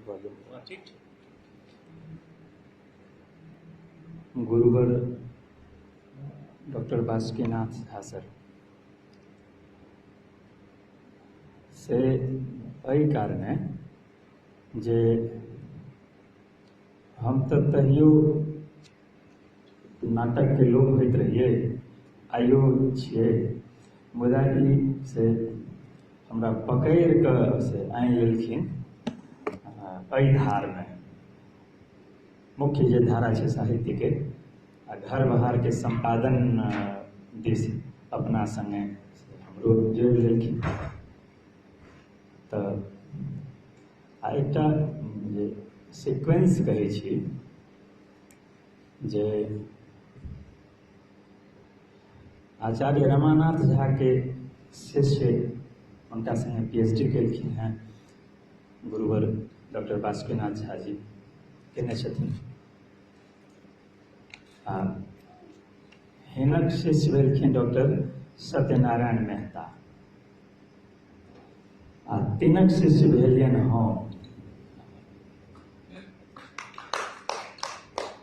ठीक गुरुवर doctor Basukinath Jha sir से एहि कारणे जे हम तो तहियो नाटक के लोक होइत रहिए, आइयो छिए, मुदा ई से हमरा पकड़ कऽ से आनि लेलखिन एहि धार में। मुख्य जे धारा है साहित्य के आ घर बाहर के संपादन दिस अपना संगे हमरो जोड़ि लेलखिन। तऽ आ एकटा जे सीक्वेंस कहै छी जे आचार्य रमानाथ झा के शिष्य उनका संगे PhD केलखिन हैं गुरुवर डॉक्टर बासुकीनाथ झा जी केने छथिन। आ हिनक शिष्य भेलखिन डॉक्टर सत्यनारायण मेहता आ तीनक शिष्य भेलियन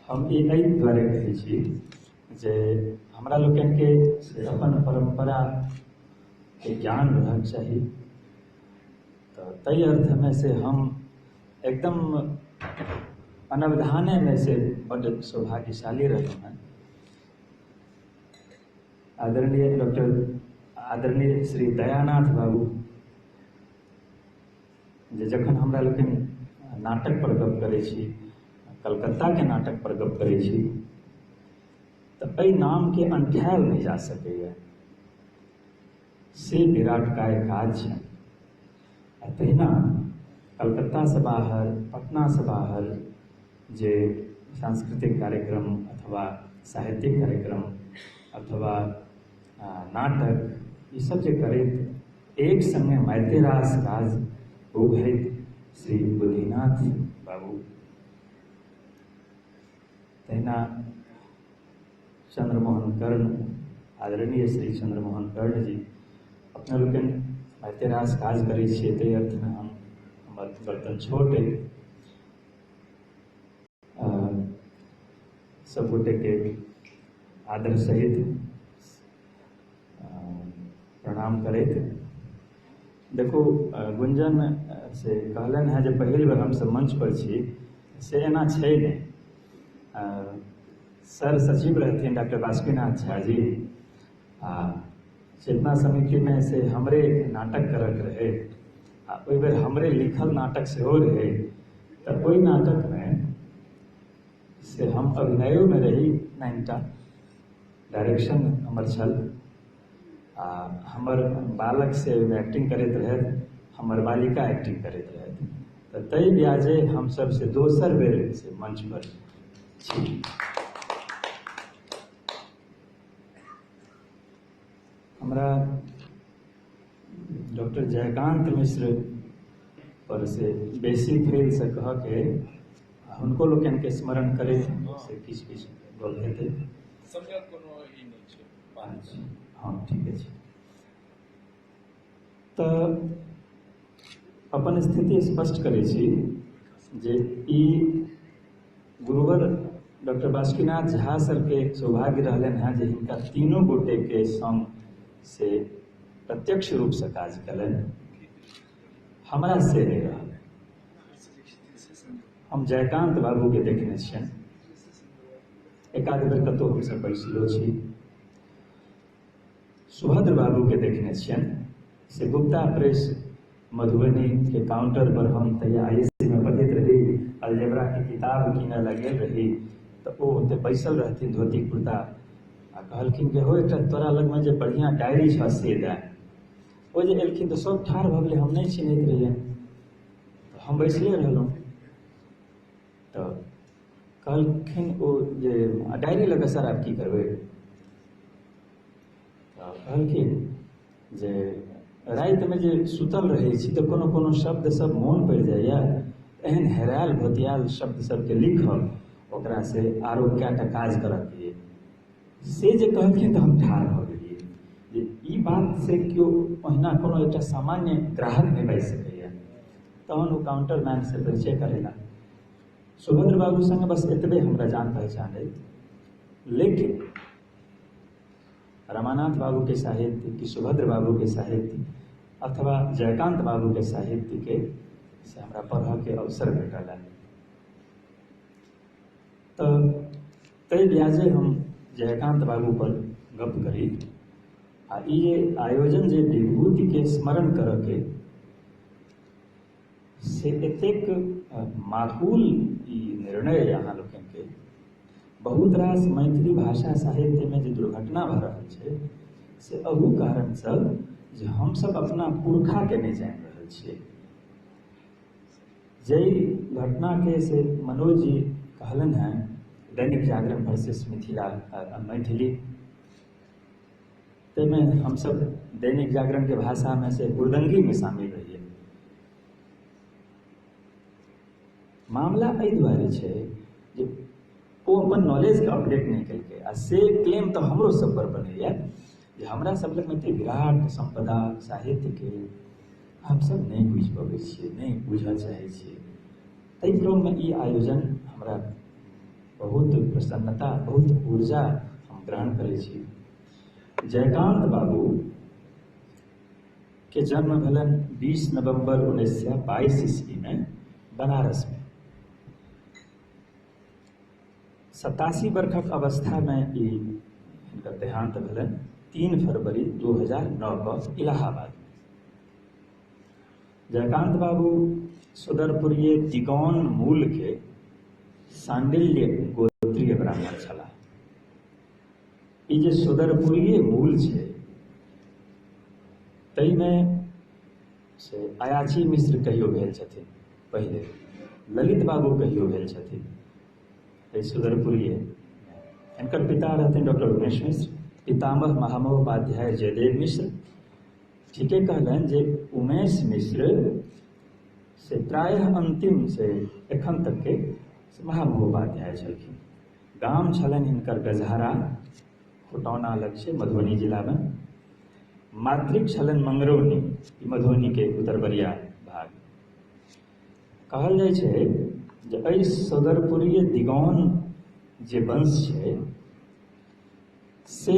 हम ई एहि दुआरे कहै छी जे हमरा लोकनि के से अपन परंपरा के ज्ञान रहक चाही। तो तई अर्थ में से हम एकदम अनवधाने में से बड़ सौभाग्यशाली रहे हैं। आदरणीय श्री दयानाथ बाबू जे जखन हमरा लोकनि नाटक पर गप करै छी, कलकत्ता के नाटक पर गप करै छी, तो एहि नाम के अंठायल नहीं जा सकैए से विराट काय काज छै। तहिना कलकत्ता से बाहर, पटना से बाहर जे सांस्कृतिक कार्यक्रम अथवा साहित्यिक कार्यक्रम अथवा नाटक ई सब जे करैत एक संगे मारिते रास काज उघैत श्री बुद्धिनाथ बाबू, तहिना चंद्रमोहन कर्ण, आदरणीय श्री चंद्रमोहन कर्ण जी अपना लोकनि मारिते रास काज करै छियै। ताहि अर्थ में हमर बर्तन छोट है, सब गोटे के आदर सहित प्रणाम करैत। देखो गुंजन से कहलन है जे पहिल बेर हम सब मंच पर छी, से एना छै नहीं। सर सचिव रहथिन डॉक्टर बासुकीनाथ झा जी आ चेतना समिति में से हमरे नाटक करक रहे आ ओहि बेर हमरे लिखल नाटक सेहो रहे। तो ओहि नाटक में से हम अभिनयो में रही 9टा, डायरेक्शन हमर छल आ हमर बालक से एक्टिंग करैत रहथि, हमर बालिका एक्टिंग करैत रहथि। तो तई ब्याजे हम सब से दोसर बेर से मंच पर छी। हमरा डॉक्टर जयकांत मिश्र पर से बेसी फेल से कह के हुनको लोकनि के स्मरण करे से किछु गप हेतै। हाँ ठीक है। तो अपन स्थिति स्पष्ट करे छी जे ई गुरुवर डॉक्टर बासुकीनाथ झा सर के सौभाग्य रहलन है जे हिनका तीनों गोटे के संग से प्रत्यक्ष रूप से काज कलन। हमरा से नहीं रहा। हम जयकांत बाबू के देखने छियन, एकाध बेर कतौ हम सब बैसलो छी। सुभद्र बाबू के देखने छियन, से गुप्ता प्रेस मधुबनी के काउंटर पर हम तहिया ISC में पढ़ैत रही, अलजेब्रा के किताब कीने लगे रही। तो वो ओते बैसल रहथिन धोती कुर्ता आ कहलखिन कि हो एकटा तोरा लग में जे बढ़िया डायरी छ से दे। ओ जे एलखिन तो सब ठाढ़ भ गेलै, हम नहीं चिन्हैत रहिए। तो हम बैसले रहलहुँ। तो कहलखिन ओ जे डायरी लऽ कऽ सर आब की करबै। तो कहलखिन जे राति में जे सुतल रहै छी तो कोनो कोनो शब्द सब मोन पड़ि जाइए, एहन हेरायल भोतियाल शब्द सबके लिखब, ओकरा से आरो कएटा काज करऽ से जे कहलखिन तो हम ठाढ़ भ गेलियै जे ई बात से क्यों ओहिना कोनो एकटा सामान्य ग्राहक नहीं बाजि सकैए। तहन वो काउंटरमैन से परिचय करेला। सुभद्र बाबू संग बस एतबे हमरा जान पहचान है, लेकिन रमानाथ बाबू के साहित्य कि सुभद्र बाबू के साहित्य अथवा जयकांत बाबू के साहित्य के से हमरा पढ़ के अवसर भेटल है। तो तय ब्याजे हम जयकांत बाबू पर गप करी आ ये आयोजन जे विभूति के स्मरण कर के से एतेक माकूल ई निर्णय यहाँ लोगन के बहुत रास मैथिली भाषा साहित्य में जो दुर्घटना भ रहा है से अहू कारण सब जे हम सब अपना पुरखा के नहीं जान रहे छे। जय घटना के से मनोज जी कहलन है दैनिक जागरण वर्सेस मिथिला मैथिली, में हम सब दैनिक जागरण के भाषा में से हुड़दंगी में शामिल रहिए। मामला एहि दुआरे छै जे ओ अपन नॉलेज के अपडेट नहीं केलकै आ से क्लेम तो हमरो सब पर बनैया जे हमरा सब लग में विराट संपदा साहित्य के हम सब नहीं बुझ पबै छियै, नहीं बुझऽ चाहै छियै। ताहि क्रम में ई आयोजन हमरा बहुत प्रसन्नता बहुत ऊर्जा हम ग्रहण करै छी। जयकांत बाबू के जन्म भेलन 20 नवंबर 1922 ईस्वी में बनारस में। 87 वर्षक अवस्था में इनकर देहांत भेलन 3 फरवरी 2009 को इलाहाबाद में। जयकांत बाबू सुदरपुरिये दिगौन मूल के सांडिल्य गोत्रीय ब्राह्मण छलाह। ई जे सुदरपुरिये मूल छै तई में से अयाची मिश्र कहियो भेल छथिन, पहले ललित बाबू कहियो भेल छथिन सुदरपुरिये। इनकर पिता रहथिन डॉक्टर उमेश मिश्र, पितामह महामहोपाध्याय जयदेव मिश्र। ठीके कहलन जे उमेश मिश्र से प्रायः अंतिम से एखन तक के महामहोपाध्याय छलखिन। गाम छलन हिनकर गजहरा, खुटौना लग छै मधुबनी जिला में। मातृक छलन मंगरौनी, मधुबनी के उत्तरबरिया भाग। कहल जाइ छै जे एहि सुदरपुरिये दिगौन जे वंश छै से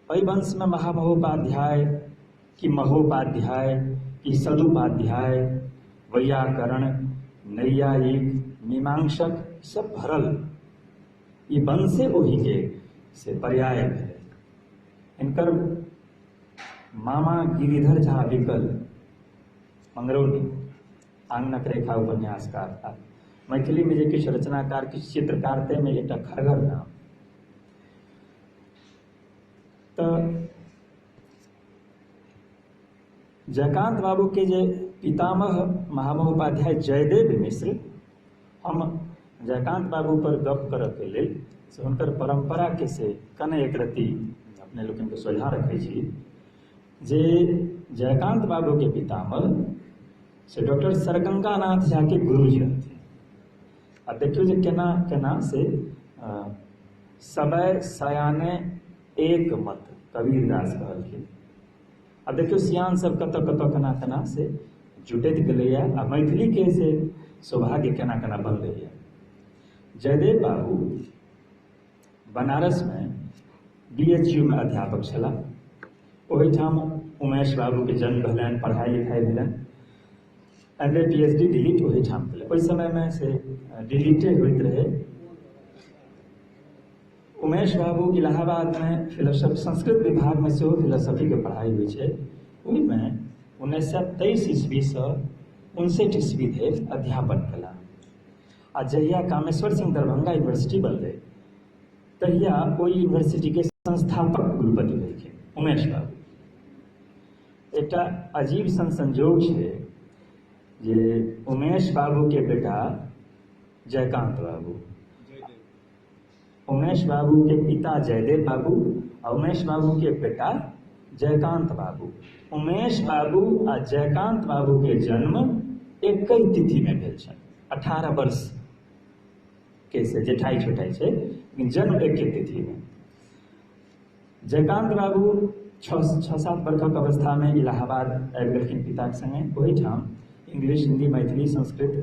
एहि वंश में महामहोपाध्याय कि महोपाध्याय कि सदुपाध्याय, वैयाकरण, नैयायिक, मीमांसक सब भरल। ई वंशे ओही के से पर्याय भेलै। इनकर मामा गिरिधर झा विकल मंगरौनी आंगनक रेखा उपन्यासकार आ मैथिली में जे किछु रचनाकार किछु चित्रकार ते में एकटा खरगर नाम। तो जयकांत बाबू के जे पितामह महामहोपाध्याय जयदेव मिश्र, हम जयकांत बाबू पर गप करऽ के लेल से हुनकर परंपरा के से कने एक रत्ती अपने लोगन के सोझा रखे छी जे जयकांत बाबू के पितामह से डॉक्टर सरगंगानाथ झा के गुरुजी रहथिन। आ देखियो जे केना केना से सबय सयाने एक मत कबीरदास कहलखिन। आ देखियो सियान सब कतऽ कतऽ केना केना से जुटैत गेलैया आ मैथिली के से सौभाग्य केना केना बनलैया। जयदेव बाबू बनारस में BHU में अध्यापक छलाह। ओहिठाम उमेश बाबू के जन्म भेलनि, पढ़ाई लिखाई भेलनि, MA PhD डिलीट ओहिठाम भेलै। ओहि समय में से डिलीटे होइत रहे। उमेश बाबू इलाहाबाद में फिलोसफी संस्कृत विभाग में सेहो फिलोसफी के पढ़ाई हुई है। ओहि में 1923 ईस्वी से 59 ईस्वी धरि अध्यापन कला। आ जहिया कामेश्वर सिंह दरभंगा यूनिवर्सिटी बनलै तहिया ओहि यूनिवर्सिटी के संस्थापक कुलपति भेलखिन उमेश बाबू। एकटा अजीब सन संजोग छै जे उमेश बाबू के बेटा जयकांत बाबू, उमेश बाबू के पिता जयदेव बाबू और उमेश बाबू के बेटा जयकांत बाबू। उमेश बाबू आ जयकांत बाबू के जन्म एक ही तिथि में भेल छनि। 18 वर्ष के से जेठाई छोटाई छै, लेकिन जन्म एक तिथि में। जयकांत बाबू 6-7 वर्षक अवस्था में इलाहाबाद आबि गेलखिन पिताक संगे। ओहिठाम इंग्लिश, हिंदी, मैथिली, संस्कृत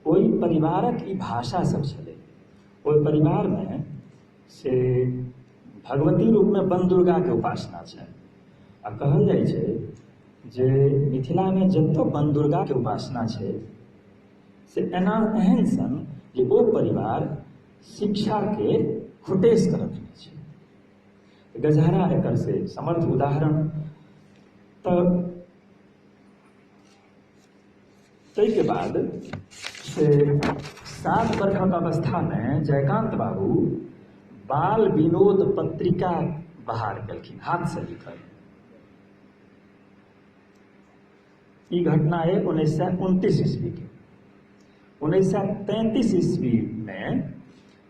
ओहि परिवारक ई भाषा सब छलै। ओहि परिवार में से भगवती रूप में वन दुर्गा के उपासना छै। आ कहल जाइ छै जे मिथिला में जतऽ वन दुर्गा के उपासना छै से एहन सन जे ओ परिवार शिक्षा के खुटेश करत छै। गजहरा एकर से समर्थ उदाहरण। तऽ ताहि के बाद से 7 वर्षक अवस्था में जयकांत बाबू बाल विनोद पत्रिका बाहर केलखिन, हाथ से लिखल। ई घटना है 1929 ईस्वी के। 1933 ईस्वी में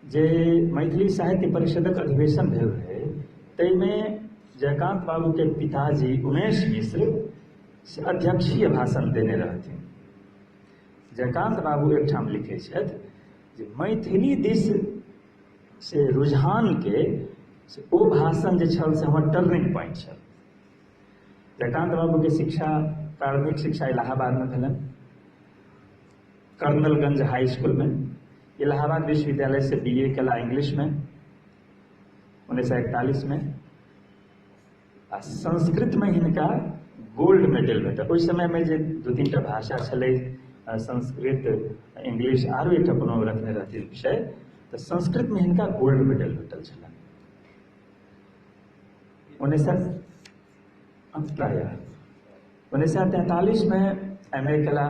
जे मैथिली साहित्य परिषदक अधिवेशन भेल रहे, ताहिमे जयकांत बाबू के पिताजी उमेश मिश्र से अध्यक्षीय भाषण देने रहथिन। जयकांत बाबू एकठाम लिखे छथि जे मैथिली दिस से रुझान के से ओ भाषण जे छल से हमर टर्निंग पॉइंट छल। जयकांत बाबू के शिक्षा, प्रारंभिक शिक्षा इलाहाबाद में भेलन, कर्नलगंज हाई स्कूल में। इलाहाबाद विश्वविद्यालय से BA केला इंग्लिश में 1941 में। आ संस्कृत में हिनका गोल्ड मेडल भेटल। ओहि समय में जे 2-3 टा भाषा छलै, संस्कृत, इंग्लिश आरो एकटा कोनो रखने रहथिन विषय, तऽ संस्कृत में हिनका गोल्ड मेडल भेटल छलनि। 1943 में MA केला।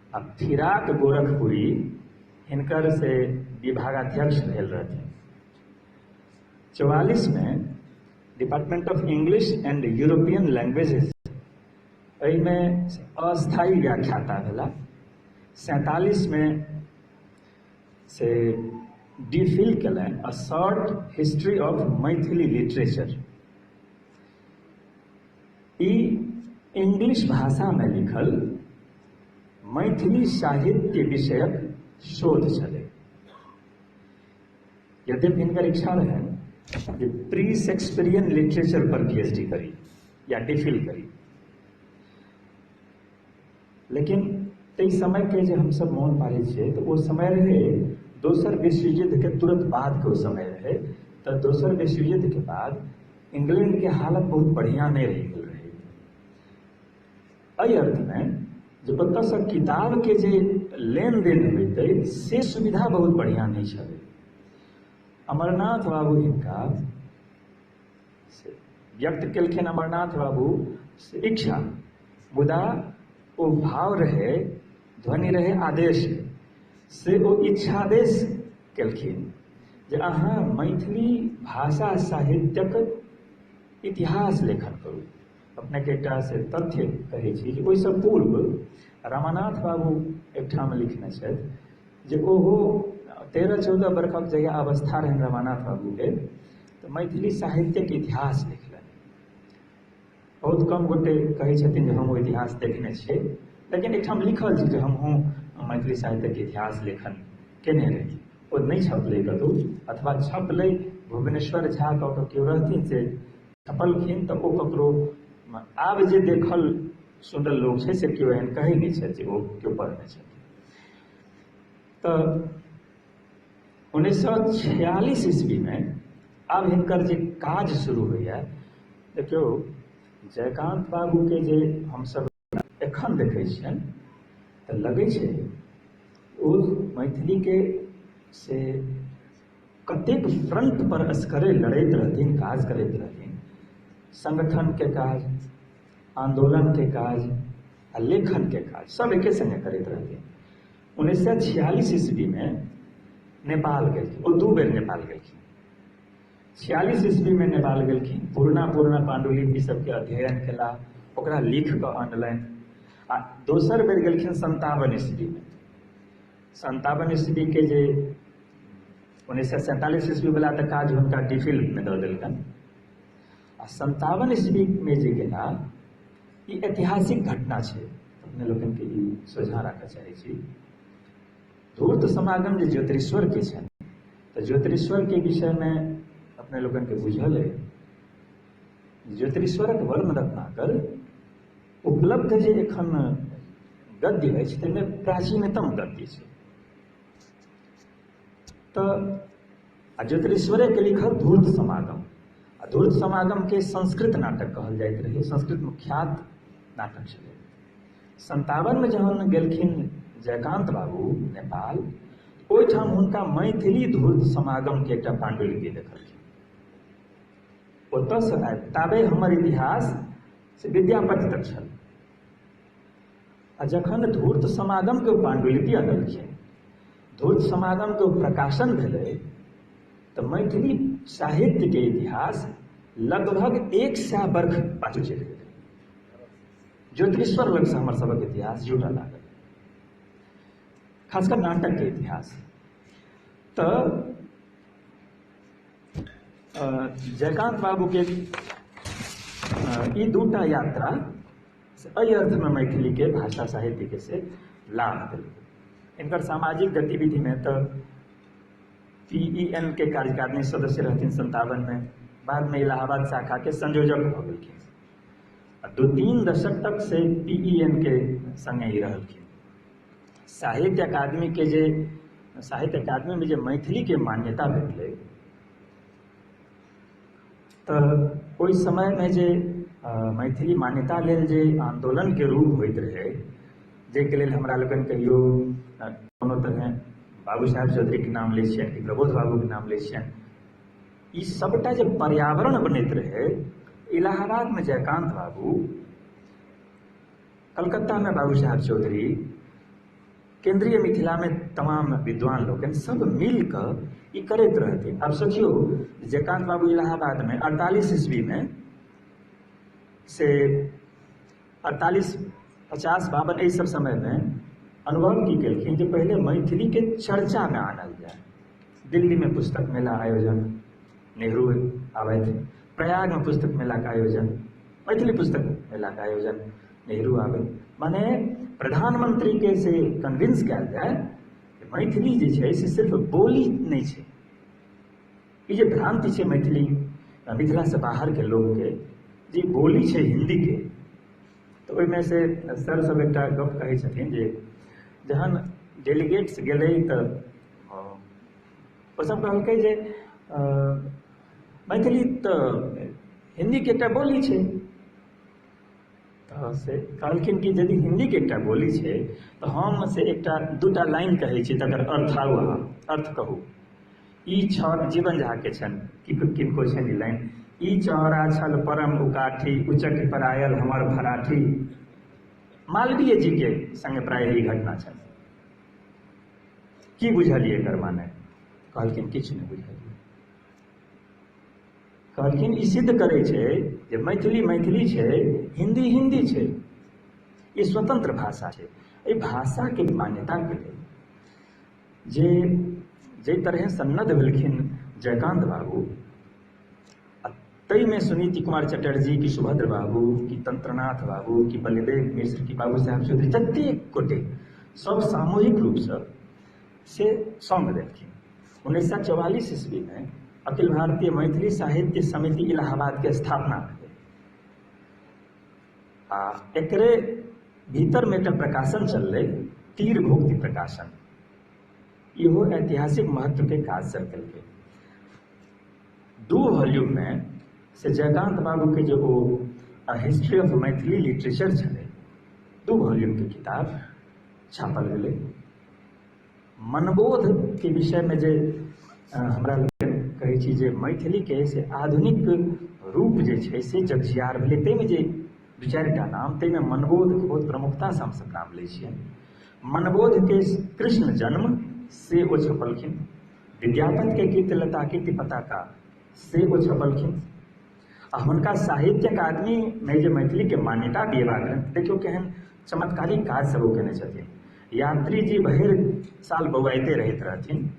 आ फिराक गोरखपुरी हिनकर से विभागाध्यक्ष भेल रहथिन। 44 में department of English and European languages में अस्थायी व्याख्याता भेला। 47 में से DPhil केलनि, a short history of Maithili literature. E English भाषा में लिखल मैथिली साहित्य विषयक शोध छलै। यद्यपि हिनकर इच्छा रहनि जे प्री शेक्सपियरियन लिटरेचर पर PhD करी या DPhil करी, लेकिन ताहि समय के जे हम सब मोन पाड़ै छियै तऽ ओ समय रहे दोसर विश्व युद्ध के तुरंत बाद के समय रहे। तऽ दोसर विश्व युद्ध के बाद इंग्लैंड के हालत बहुत बढ़िया नहीं रहि गेल रहे। एहि अर्थ में जे ओतऽ से किताब के जे लेन देन होइतै से सुविधा बहुत बढ़िया नहीं छलै। अमरनाथ बाबू हिनका व्यक्त केलखिन, अमरनाथ बाबू से इच्छा, मुदा ओ भाव रहे, ध्वनि रहे आदेश से ओ इच्छादेश केलखिन जे अहाँ मैथिली भाषा साहित्यक इतिहास लेखन करू। अपने के एकटा से तथ्य कहै छी जे ओहिसँ पूर्व रामानाथ बाबू एकठाम लिखने छथि जे ओहो 13-14 वर्षक जहिया अवस्था रहनि रामानाथ बाबू के, तऽ मैथिली साहित्यक इतिहास लिखलनि। बहुत कम गोटे कहै छथिन जे हम ओ इतिहास देखने छियै, लेकिन एकठाम लिखल छै जे हमहूँ मैथिली साहित्यक इतिहास लेखन केने रही। ओ नहीं छपलै कतहु, अथवा छपलै भुवनेश्वर झा कऽ कऽ केओ रहथिन से छपलखिन, तऽ ओ ककरो आब जे देखल सुनल लोग छै से केओ एहन कहै नहीं छथि जे ओ केओ पढ़ने छथि। तऽ 1946 ईस्वी में आब हिनकर जे काज शुरू होइया, देखियौ जयकांत बाबू के जे हमसब एखन देखै छियनि तऽ लगै छै ओ मैथिली के से कतेक फ्रंट पर असगरे लड़ैत रहथिन, काज करैत रहथिन। संगठन के काज, आंदोलन के काज आ लेखन के काज सब एके संगे करैत रहथिन। 1946 ईस्वी में नेपाल गेलखिन, ओ 2 बेर नेपाल गेलखिन। 46 ईस्वी में नेपाल गेलखिन, पुरना पांडुलिपि सबके अध्ययन केला, ओकरा लिख कऽ अनलनि। आ दोसर बेर गेलखिन 57 ईस्वी में। 57 ईस्वी के जे 1947 ईस्वी वाला तऽ काज हुनका DPhil में दऽ देलकनि। आ 57 ईस्वी में जे गेला, ई ऐतिहासिक घटना छै, अपने लोगन के ई सोझा राखऽ चाहै छी। धूर्त समागम जे ज्योतिरीश्वर के छनि, तऽ ज्योतिरीश्वर के विषय में अपने लोगन के बुझल है। ज्योतिरीश्वरक वर्ण रत्नाकर उपलब्ध जे एखन गद्य अछि ताहिमे प्राचीनतम गद्य छै। तऽ आ ज्योतिरीश्वरे के लिखल धूर्त समागम, आ धूर्त समागम के संस्कृत नाटक कहल जाइत रहे, संस्कृत मुख्यात नाटक छलै। 57 में जहन गेलखिन जयकांत बाबू नेपाल, ओहिठाम हुनका मैथिली धूर्त समागम के एकटा पांडुलिपि देखलखिन। ओतऽ से ताबे हमर इतिहास से विद्यापति तक छल। आ जखन धूर्त समागम के पांडुलिपि अनलखिन, धूर्त समागम के प्रकाशन भेलै, तऽ मैथिली साहित्य के इतिहास लगभग 100 वर्ष पाछू चलि गेलै। ज्योतिरीश्वर लग से हमर सबक इतिहास जुटऽ लागल, खासकर नाटक के इतिहास। तऽ जयकांत बाबू के ई दूटा यात्रा एहि अर्थमे मैथिली के भाषा साहित्य के से लाभ देलकै। इनकर सामाजिक गतिविधि में तऽ PEN के कार्यकारिणी सदस्य रहथिन 57 में, बाद में इलाहाबाद शाखा के संयोजक भऽ गेलखिन। 2-3 दशक तक से PEN के संगे ही रहलखिन। साहित्य अकादमी के जे साहित्य अकादमी में जे मैथिली के मान्यता भेटलै, तऽ ओहि समय में जे मैथिली मान्यता लेल जे आंदोलन के रूप होइत रहे, जाहिके लेल हमरा लोगन कहियो कोनो तरह बाबू साहेब चौधरी के नाम लै छियनि कि प्रबोध बाबू के नाम लै छियनि, ई सबटा जे पर्यावरण बनैत रहे, इलाहाबाद में जयकांत बाबू, कलकत्ता में बाबू साहेब चौधरी, केंद्रीय मिथिला में तमाम विद्वान लोग सब मिलकर ई करैत रहथिन। अब सोचियो जयकांत बाबू इलाहाबाद में 48 ईस्वी में से 48, 50, 52 एहि सब समय में अनुभव की केलखिन जे पहले मैथिली के चर्चा में आनल जाए। दिल्ली में पुस्तक मेला आयोजन, नेहरू आवे थे, प्रयाग में पुस्तक मेला का आयोजन, मैथिली पुस्तक मेला का आयोजन, नेहरू आवे, माने प्रधानमंत्री के से कन्विंस कयल जाए कि मैथिली जे छै से सिर्फ बोली नहीं छै। ई जे भ्रांति छै मैथिली मिथिला से बाहर के लोग के जे बोली छै हिंदी के, तो ओहिमे से सर सब एकटा गप कहै छथिन जे जहन डेलीगेट्स गेलै तऽ ओ सब कहलकै जे मैथिली तऽ हिंदी के एकटा बोली छै। तऽ से कहलखिन कि यदि हिंदी के एकटा बोली छै तऽ हम से एकटा दूटा लाइन कहै छी, तकर अर्थ आउ अहाँ अर्थ कहू। ई छल जीवन झा के छनि किनको छनि ई लाइन, ई चौरा छल परम उकाठी, उचक परायल हमर भराठी। मालवीय जी के संगे प्राय ई घटना छनि। की बुझलियै एकर माने? कहलखिन किछु नहि बुझलियै। कहलखिन ई सिद्ध करै छै जे मैथिली मैथिली छै, हिंदी हिंदी छै, ई स्वतंत्र भाषा छै। एहि भाषा के मान्यता के लेल जे तरह सन्नद्ध भेलखिन जयकांत बाबू, ताहिमे सुनीति कुमार चटर्जी की सुभद्र बाबू की तंत्रनाथ बाबू की बलिदेव मिश्र की बाबू साहेब चौधरी, जतेक गोटे सब सामूहिक रूप से संग देलखिन। 1944 ईस्वी में अखिल भारतीय मैथिली साहित्य समिति इलाहाबाद के स्थापना भेलै। आ एकरे भीतर में एकटा प्रकाशन चललै, तीर भुक्ति प्रकाशन। इहो ऐतिहासिक महत्व के काज सर केलकै। 2 वॉल्यूम में से जयकांत बाबू के जो हिस्ट्री ऑफ मैथिली लिटरेचर छलै, 2 वॉल्यूम के किताब छापल गेलै। मनबोध के विषय में जे हमरा कहै छी जे मैथिली के से आधुनिक रूप जे छै से जगजियार भेलै, ताहिमे जे 2-4 टा नाम, ताहिमे मनबोध के बहुत प्रमुखता से हमसब नाम लै छियै। मनबोध के कृष्ण जन्म से ओ छपलखिन, विद्यापति के कीर्तिलता कीर्ति पताका से ओ छपलखिन। आ हुनका साहित्य अकादमी में जे मैथिली के मान्यता दिएबाक रहनि, देखियौ केहन चमत्कारिक काज सब ओ केने छथिन। यात्री जी भरि साल बौआइते रहैत रहथिन,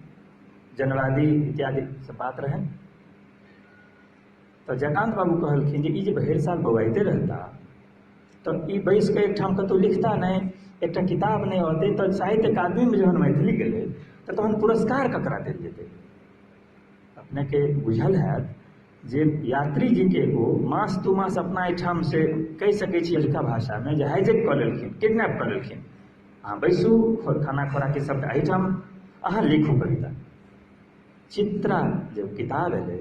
जनवादी इत्यादि सब बात रहनि। तऽ जयकांत बाबू कहलखिन जे ई जे भरि साल बौआइते रहता तऽ ई बैस के एकठाम कतहु लिखता नहि, एकटा किताब नहीं होते, तो साहित्य अकादमी में जहन मैथिली गेलै तऽ तहन पुरस्कार ककरा देल जेतै? अपने के बुझल हैत जे यात्री जी के ओ मास 2 मास अपना एहिठाम से कहि सकै छी हल्का भाषा में जे हाईजैक कऽ लेलखिन, किडनैप कऽ लेलखिन, अहाँ बैसू, खाना खोराकी सबटा एहिठाम, अहाँ लिखू कविता। चित्रा जब किताब एलै,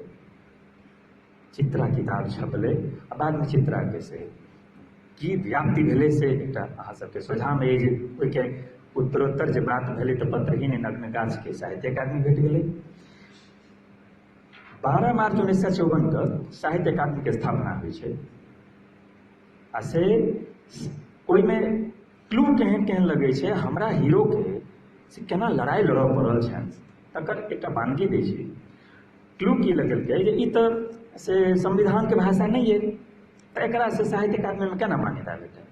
चित्रा किताब छपलै, आ बादमे चित्राके से की व्याप्ति भेलै से एकटा अहाँ सबके सोझामे अइ जे ओहिके उत्तरोत्तर जे बात भेलै तऽ पत्रहीन नग्न गाछके साहित्य अकादमी भेट गेलै। 12 मार्च 1954 के साहित्य अकादमीके स्थापना होइ छै, आ से ओहिमे क्लू केहन केहन लगै छै, हमरा हीरोके से केना लड़ाई लड़ऽ पड़ल छनि तकर एकटा बानगी दै छै। क्लू की लगेलकै जे ई तऽ से संविधानके भाषा नहीं है, तऽ एकरा से साहित्य अकादमीमे केना मान्यता भेटै।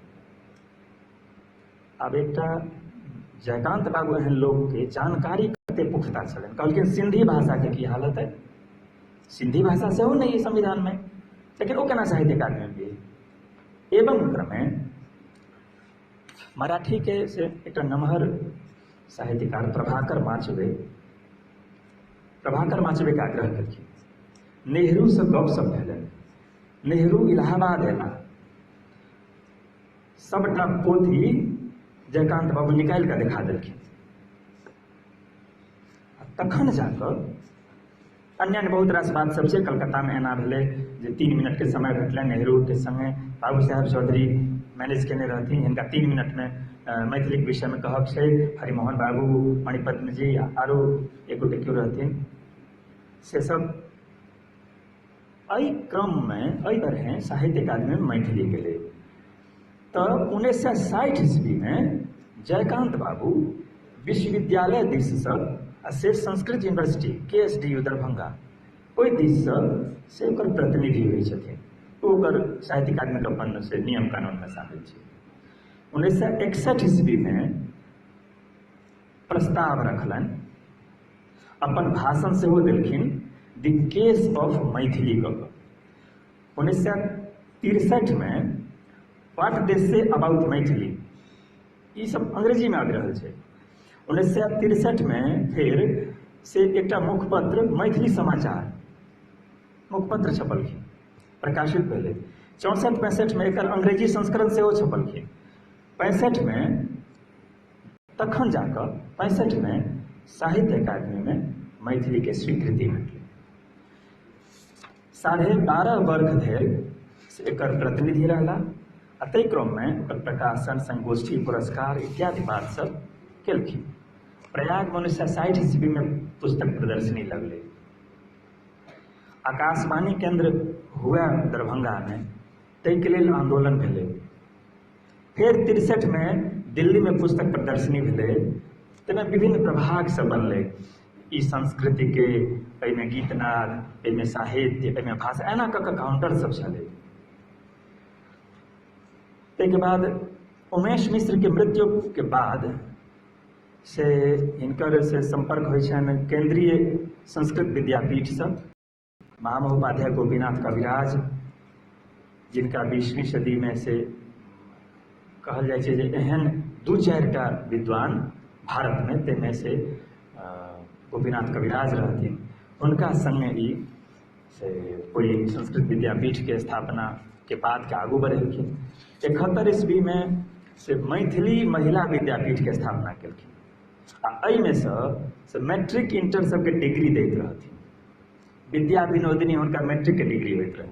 आब एकटा जयकांत बाबू एहन लोकके जानकारी कते पुख्ता छलनि, कहलखिन सिंधी भाषाके की हालत है, सिंधी भाषा सेहो नहीं है संविधान में, लेकिन वो केना साहित्य अकादमी में। एवं क्रमे मराठी के से एक नमहर साहित्यकार प्रभाकर माचवे के आग्रह केलखिन, नेहरू से गपशप भेलनि, नेहरू इलाहाबाद एला, सबटा पोथी जयकांत बाबू निकालि कऽ देखा देलखिन। तखन जाकर अन्य बहुत रास बात सब छै। कलकत्ता में एना भेलै जे 3 मिनट के समय भेटलनि नेहरू के संगे, बाबू साहेब चौधरी मैनेज केने रहथिन, हिनका 3 मिनट में मैथिली विषय में कहब छै। हरिमोहन बाबू, मणिपद्म जी आरो एगोटे केओ रहथिन, से सब एहि क्रम में एहि तरह साहित्य अकादमी में मैथिली गेलै। तऽ 1960 ईस्वी में जयकांत बाबू विश्वविद्यालय दिस सँ आ से संस्कृत यूनिवर्सिटी KSDU दरभंगा ओहि दिस से ओकर प्रतिनिधि होइ छथिन, ओकर साहित्य अकादमी के अपन से नियम कानून में शामिल छै। 1961 ईस्वी में प्रस्ताव रखलनि, अपन भाषण सेहो देलखिन, द केस ऑफ मैथिली क। 1963 में what they say about Maithili, ई सब अंग्रेजी में आबि रहल छै। 1963 में फिर से एकटा मुखपत्र मैथिली समाचार मुखपत्र छपलखिन, प्रकाशित भेलै। 64-65 में एकर अंग्रेजी संस्करण सेहो छपलखिन। 65 में तखन जाकर 65 में साहित्य अकादमी में मैथिली के स्वीकृति भेटलै। 12.5 वर्ष धरि एकर प्रतिनिधि रहला, आ ताहि क्रम में ओकर प्रकाशन, संगोष्ठी, पुरस्कार इत्यादि बात सब केलखिन। प्रयाग में 1960 ईस्वी में पुस्तक प्रदर्शनी लगलै। आकाशवाणी केंद्र हुआ दरभंगा में, ताहिके लेल आंदोलन भेलै। फिर 63 में दिल्ली में पुस्तक प्रदर्शनी भेलै, ताहिमे विभिन्न प्रभाग सब बनलै। ई संस्कृति के, एहिमे गीतनाद, एहिमे साहित्य, एहिमे भाषा, एना कऽ काउंटर सब छलै। ताहिके बाद उमेश मिश्र के मृत्यु के बाद से हिनकर से संपर्क होइ छनि केंद्रीय संस्कृत विद्यापीठ से। महामहोपाध्याय गोपीनाथ कविराज, जिनका 20वीं सदी में से कहल जाइ छै जे एहन 2-4 टा विद्वान भारत में, ताहिमे से गोपीनाथ कविराज रहथिन, हुनका संगे ई से कोई संस्कृत विद्यापीठ के स्थापना के बाद के आगू बढ़ेलखिन। 71 ईस्वी में से मैथिली महिला विद्यापीठ के स्थापना केलखिन, आ एहिमे से मैट्रिक इंटर सबके डिग्री दैत रहथिन। विद्या विनोदिनी हुनका मैट्रिक के डिग्री होइत रहै।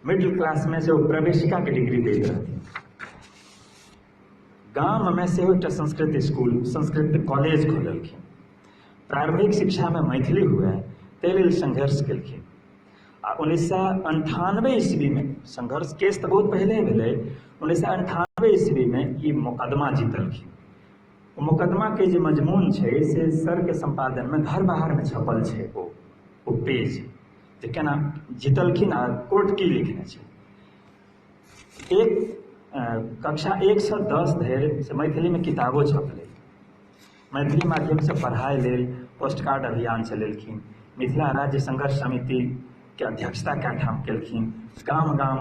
मिडिल क्लास में से वो प्रवेशिका के डिग्री दैत रहथिन। गाम में से एक संस्कृत स्कूल, संस्कृत कॉलेज खोललखिन। प्रारंभिक शिक्षा में मैथिली हुए, ताहि लेल संघर्ष केलखिन। आ 1998 ईस्वी में संघर्ष, केस तो बहुत पहले भेलै, 1998 ईस्वी में ई मुकदमा जीतलखिन। मुकदमा के जे मजमून छै से सर के संपादन में घर बाहर में छपल छै। ओ पेज जे केना जीतलखिन आ कोर्ट की लिखने छै। कक्षा 1 से 10 धरि से मैथिली में किताबो छपलै। मैथिली माध्यम से पढ़ाई लेल पोस्ट कार्ड अभियान चलेलखिन। मिथिला राज्य संघर्ष समिति के अध्यक्षता कए ठाम केलखिन। गाम गाम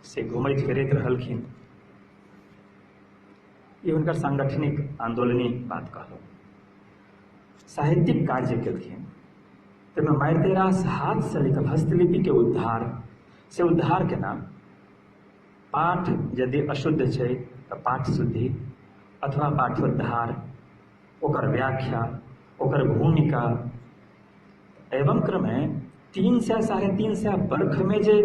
से घुमैत फिरैत रहलखिन। ई हुनकर सांगठनिक आंदोलनी बात कहलहुँ। साहित्यिक कार्य केलखिन, ताहिमे मारिते रास हाथ से लिखल हस्तलिपि के उद्धार केना, पाठ यदि अशुद्ध छै तऽ पाठ शुद्धि, अथवा पाठोद्धार, ओकर व्याख्या, ओकर भूमिका एवं क्रमे 300 साढ़े 300 वर्ष में जे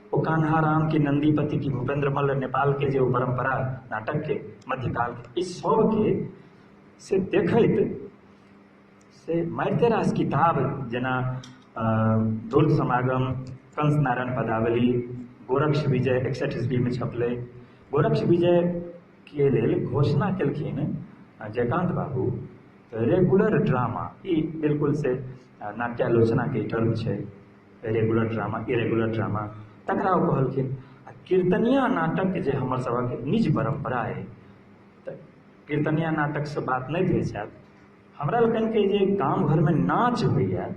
ओ कान्हा राम की नंदीपति की भूपेंद्र मल्ल नेपाल के जो परंपरा नाटक के मध्यकाल के इस सब के से देखैत से मारिते रास किताब जेना धूर्त समागम, कंस नारायण पदावली, गोरक्ष विजय 61 ईस्वी में छपलै। गोरक्ष विजय के लेल घोषणा केलखिन जयकांत बाबू रेगुलर ड्रामा, ई बिल्कुल से नाट्यालोचना के टर्म छै, रेगुलर ड्रामा, इरेगुलर ड्रामा, तकरा ओ कहलखिन। आ कीर्तनिया नाटक जे हमर सभक निज परंपरा है, तऽ कीर्तनिया नाटक से बात नहीं भेल जायत। हमरा लोकन के जे गांव घर में नाच होइया,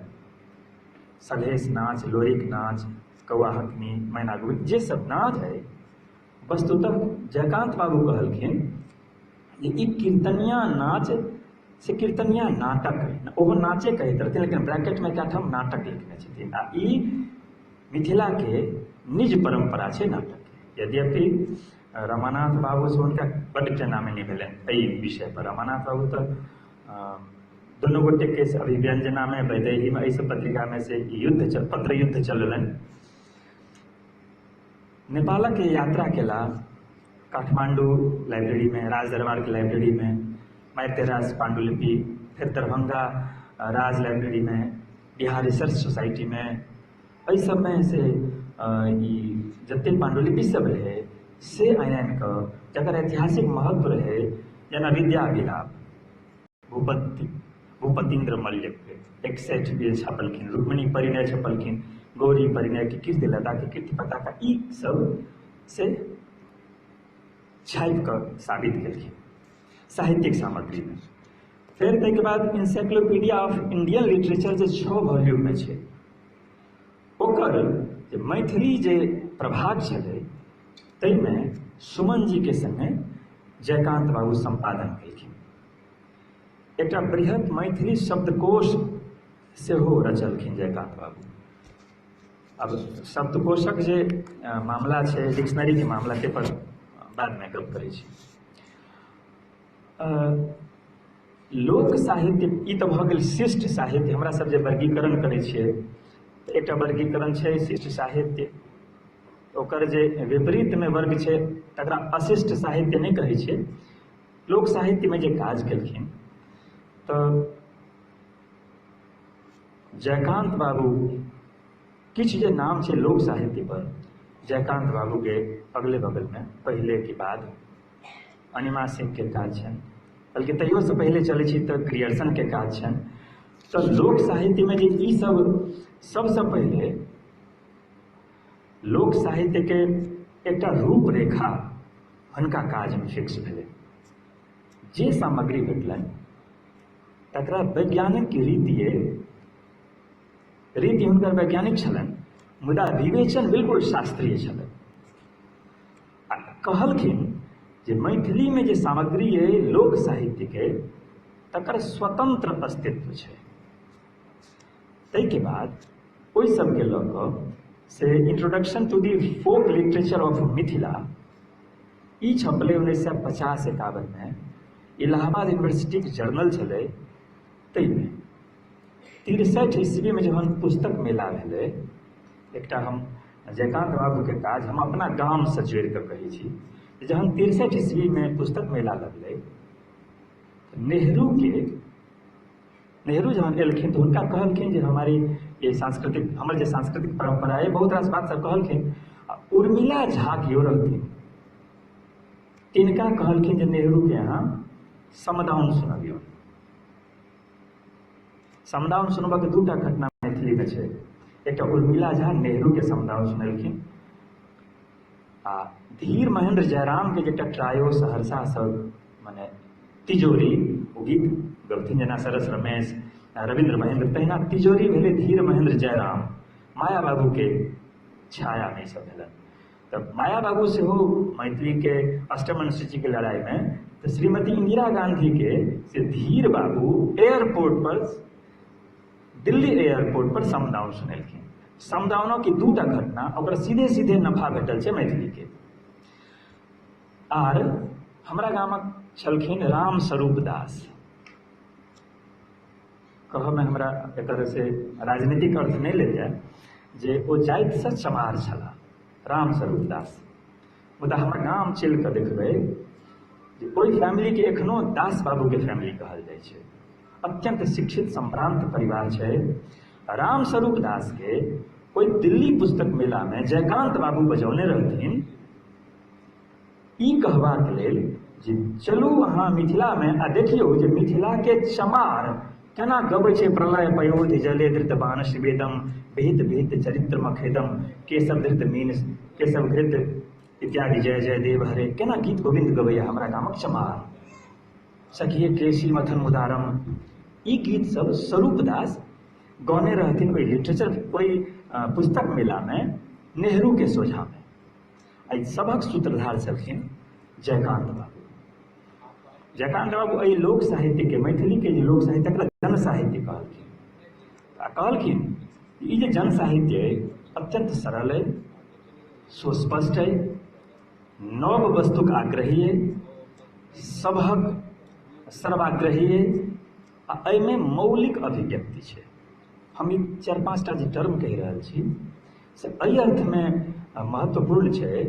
सलहेस नाच, लोरिक नाच, कौआ हकनी, मैना गुट, जे सब नाच है, वस्तुतः जयकांत बाबू कहलखिन जे ई कीर्तनिया नाच से कीर्तनिया नाटक है। ओहो नाचे कहैत रहथिन, लेकिन ब्रैकेट में एकटा ठाम नाटक लिखने छथिन। आ ई मिथिला के निज परंपरा छै नाटक के। यद्यपि रमानाथ बाबू से हुनका बड्ड टेनामे नहीं भेलनि एहि विषय पर। रमानाथ बाबू तो दुनू गोटे के अभिव्यंजना में, वैदेही में, एहि सब पत्रिका में से पत्र युद्ध चललनि। नेपालक यात्रा केला, काठमांडू लाइब्रेरी में, राज दरबार के लाइब्रेरी में, मारिते रास पांडुलिपि, फिर दरभंगा राज लाइब्रेरी में, बिहार रिसर्च सोसाइटी में, एहि सब में से जते पांडुलिपि सब रहे से आनि कऽ जकर ऐतिहासिक महत्व रहे, जेना विद्या विलाप भूपतिन्द्र मल्ल के 61 पेज छपलखिन, रुक्मिणी परिणय छपलखिन, गौरी परिणय की कीर्ति लता के कीर्ति पताका, ई सब से छापि कऽ साबित केलखिन साहित्यिक सामग्री में। फिर ताहिके बाद encyclopedia of Indian literature J 6 volume में छै, ओकर जे मैथिली जे प्रभाग छलै, ताहिमे सुमन जी के संगे जयकांत बाबू संपादन केलखिन। एकटा बृहत मैथिली शब्दकोश सेहो रचलखिन जयकांत बाबू। अब शब्दकोशक जे मामला छै, डिक्शनरी के मामला, ते पर बाद में गप करै छी। लोक साहित्य ई तऽ भऽ गेल शिष्ट साहित्य। हमरा सब जे वर्गीकरण करै छियै, तऽ एकटा वर्गीकरण छै शिष्ट साहित्य, ओकर जे विपरीत में वर्ग छै तकरा अशिष्ट साहित्य नहीं कहै छियै। लोक साहित्य में जे काज केलखिन, तऽ जयकांत बाबू किछु जे नाम छै लोक साहित्य पर, जयकांत बाबू के अगले बगल में पहले के बाद अनिमा सिंह के काज छनि, बल्कि तैयो से पहले चलै छी तऽ ग्रियर्सन के काज छनि। तऽ लोक साहित्य में जे ई सब सबसे पहले लोक साहित्य के एकटा रूपरेखा हुनका काज में फिक्स भेलै। जे सामग्री भेटलनि तकरा वैज्ञानिक रीति हुनकर वैज्ञानिक छलनि, मुदा विवेचन बिल्कुल शास्त्रीय छलनि। आ कहलखिन जे मैथिली में जे सामग्री है लोक साहित्य के, तकर स्वतंत्र अस्तित्व छै। ताहिके बाद ओहि सबके लऽ कऽ से introduction to the folk literature of Mithila, ई छपलै 1950-51 में। इलाहाबाद यूनिवर्सिटी के जर्नल छलै, ताहिमे 63 ईस्वी में जहन पुस्तक मेला भेलै, एकटा हम जयकांत बाबू के काज हम अपना गाम से जोड़ि कऽ कहै छी, जहन 63 ईस्वी में पुस्तक मेला लगलै, नेहरू जहन एलखिन तऽ हुनका कहलखिन जे हमारी ये सांस्कृतिक, हमर जे सांस्कृतिक परंपरा है, बहुत रास बात सब कहलखिन। उर्मिला झा केओ रहथिन, तिनका कहलखिन जे नेहरू के यहाँ समदाउन सुनबियौ। समदाउन सुनबक दूटा घटना मैथिली में छै। एकटा उर्मिला झा नेहरू के समदाउन सुनेलखिन, आ धीर महेंद्र जयराम के जेटा ट्रायो सहरसा सब माने तिजोरी, ओ गीत गबथिन जेना सरस रमेश, रविंद्र महेंद्र, तहिना तिजोरी भेलै धीर महेंद्र जयराम, माया बाबू के छाया में सब भेलनि। तब माया बाबू सेहो मैथिली के अष्टम अनुसूची के लड़ाई में, तो श्रीमती इंदिरा गांधी के से धीर बाबू एयरपोर्ट पर, दिल्ली एयरपोर्ट पर समदाउन सुनेलखिन। समदाउनों की दूटा घटना, ओकर सीधे सीधे नफा भेटल छै मैथिली के। आर हमरा गामक छलखिन राम स्वरूप दास। कहमे हमरा एकर से राजनीतिक अर्थ नहीं लेल जाए जे ओ जाति से चमार छला राम स्वरूप दास। मुदा हमरा गाम चलि कऽ देखबै जे ओहि फैमिली के एखनो दास बाबू के फैमिली कहल जाइ छै। अत्यंत शिक्षित संभ्रांत परिवार छै। राम स्वरूप दास के कोई दिल्ली पुस्तक मेला में जयकांत बाबू बजौने रहथिन ई कहबाक लेल जे चलू अहाँ मिथिला में आ देखियौ जे मिथिला के चमार केना गबै छै। प्रलय पयोधि जले धृत बानस वेदम विहित विहित चरित्र मखेदम केशव धृत मीन केशव घृत इत्यादि जय जय देव हरे। केना गीत गोविंद गबैया हमरा गामक चमार। सखिए केशी मथन मुदारम ई गीत सब स्वरूप दास गौने रहथिन कोई लिटरेचर कोई पुस्तक मेला में नेहरू के सोझा में। एहि सबक सूत्रधार छलखिन जयकांत बाबू। जयकांत बाबू एहि लोक साहित्य के मैथिली के जे लोक साहित्य जन साहित्य कहलखिन। कहलखिन ई जे जन साहित्य अत्यंत सरल है, सुस्पष्ट है, नव वस्तुक आग्रही है, सबहक सर्वाग्रही है, एहिमे मौलिक अभिव्यक्ति छै। हम ई 4-5 टा जे टर्म कहि रहल छी से एहि अर्थ में महत्वपूर्ण छै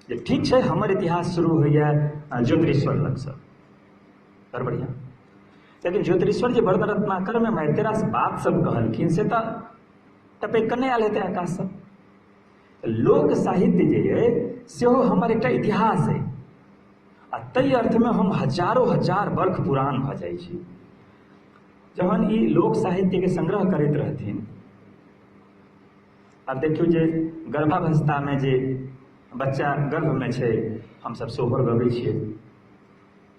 जे ठीक छै हमर इतिहास शुरू होइया ज्योतिरीश्वर लग से बड़ बढ़िया, लेकिन ज्योतिरीश्वर जे वरद रत्नाकर में मारितेरा से बात सब कहलखिन से तो टपैक कऽ नहि आयल हेतै आकाश से। लोक साहित्य जे है सेहो हमर एकटा इतिहास है आ ताहि अर्थ में हम हजारों हजार वर्ष पुरान भऽ जाइ छी। जहन ई लोक साहित्य के संग्रह करैत रहथिन, आब देखियो जे गर्भावस्था में जे बच्चा गर्भ में छै हमसब सोहर गबै छियै।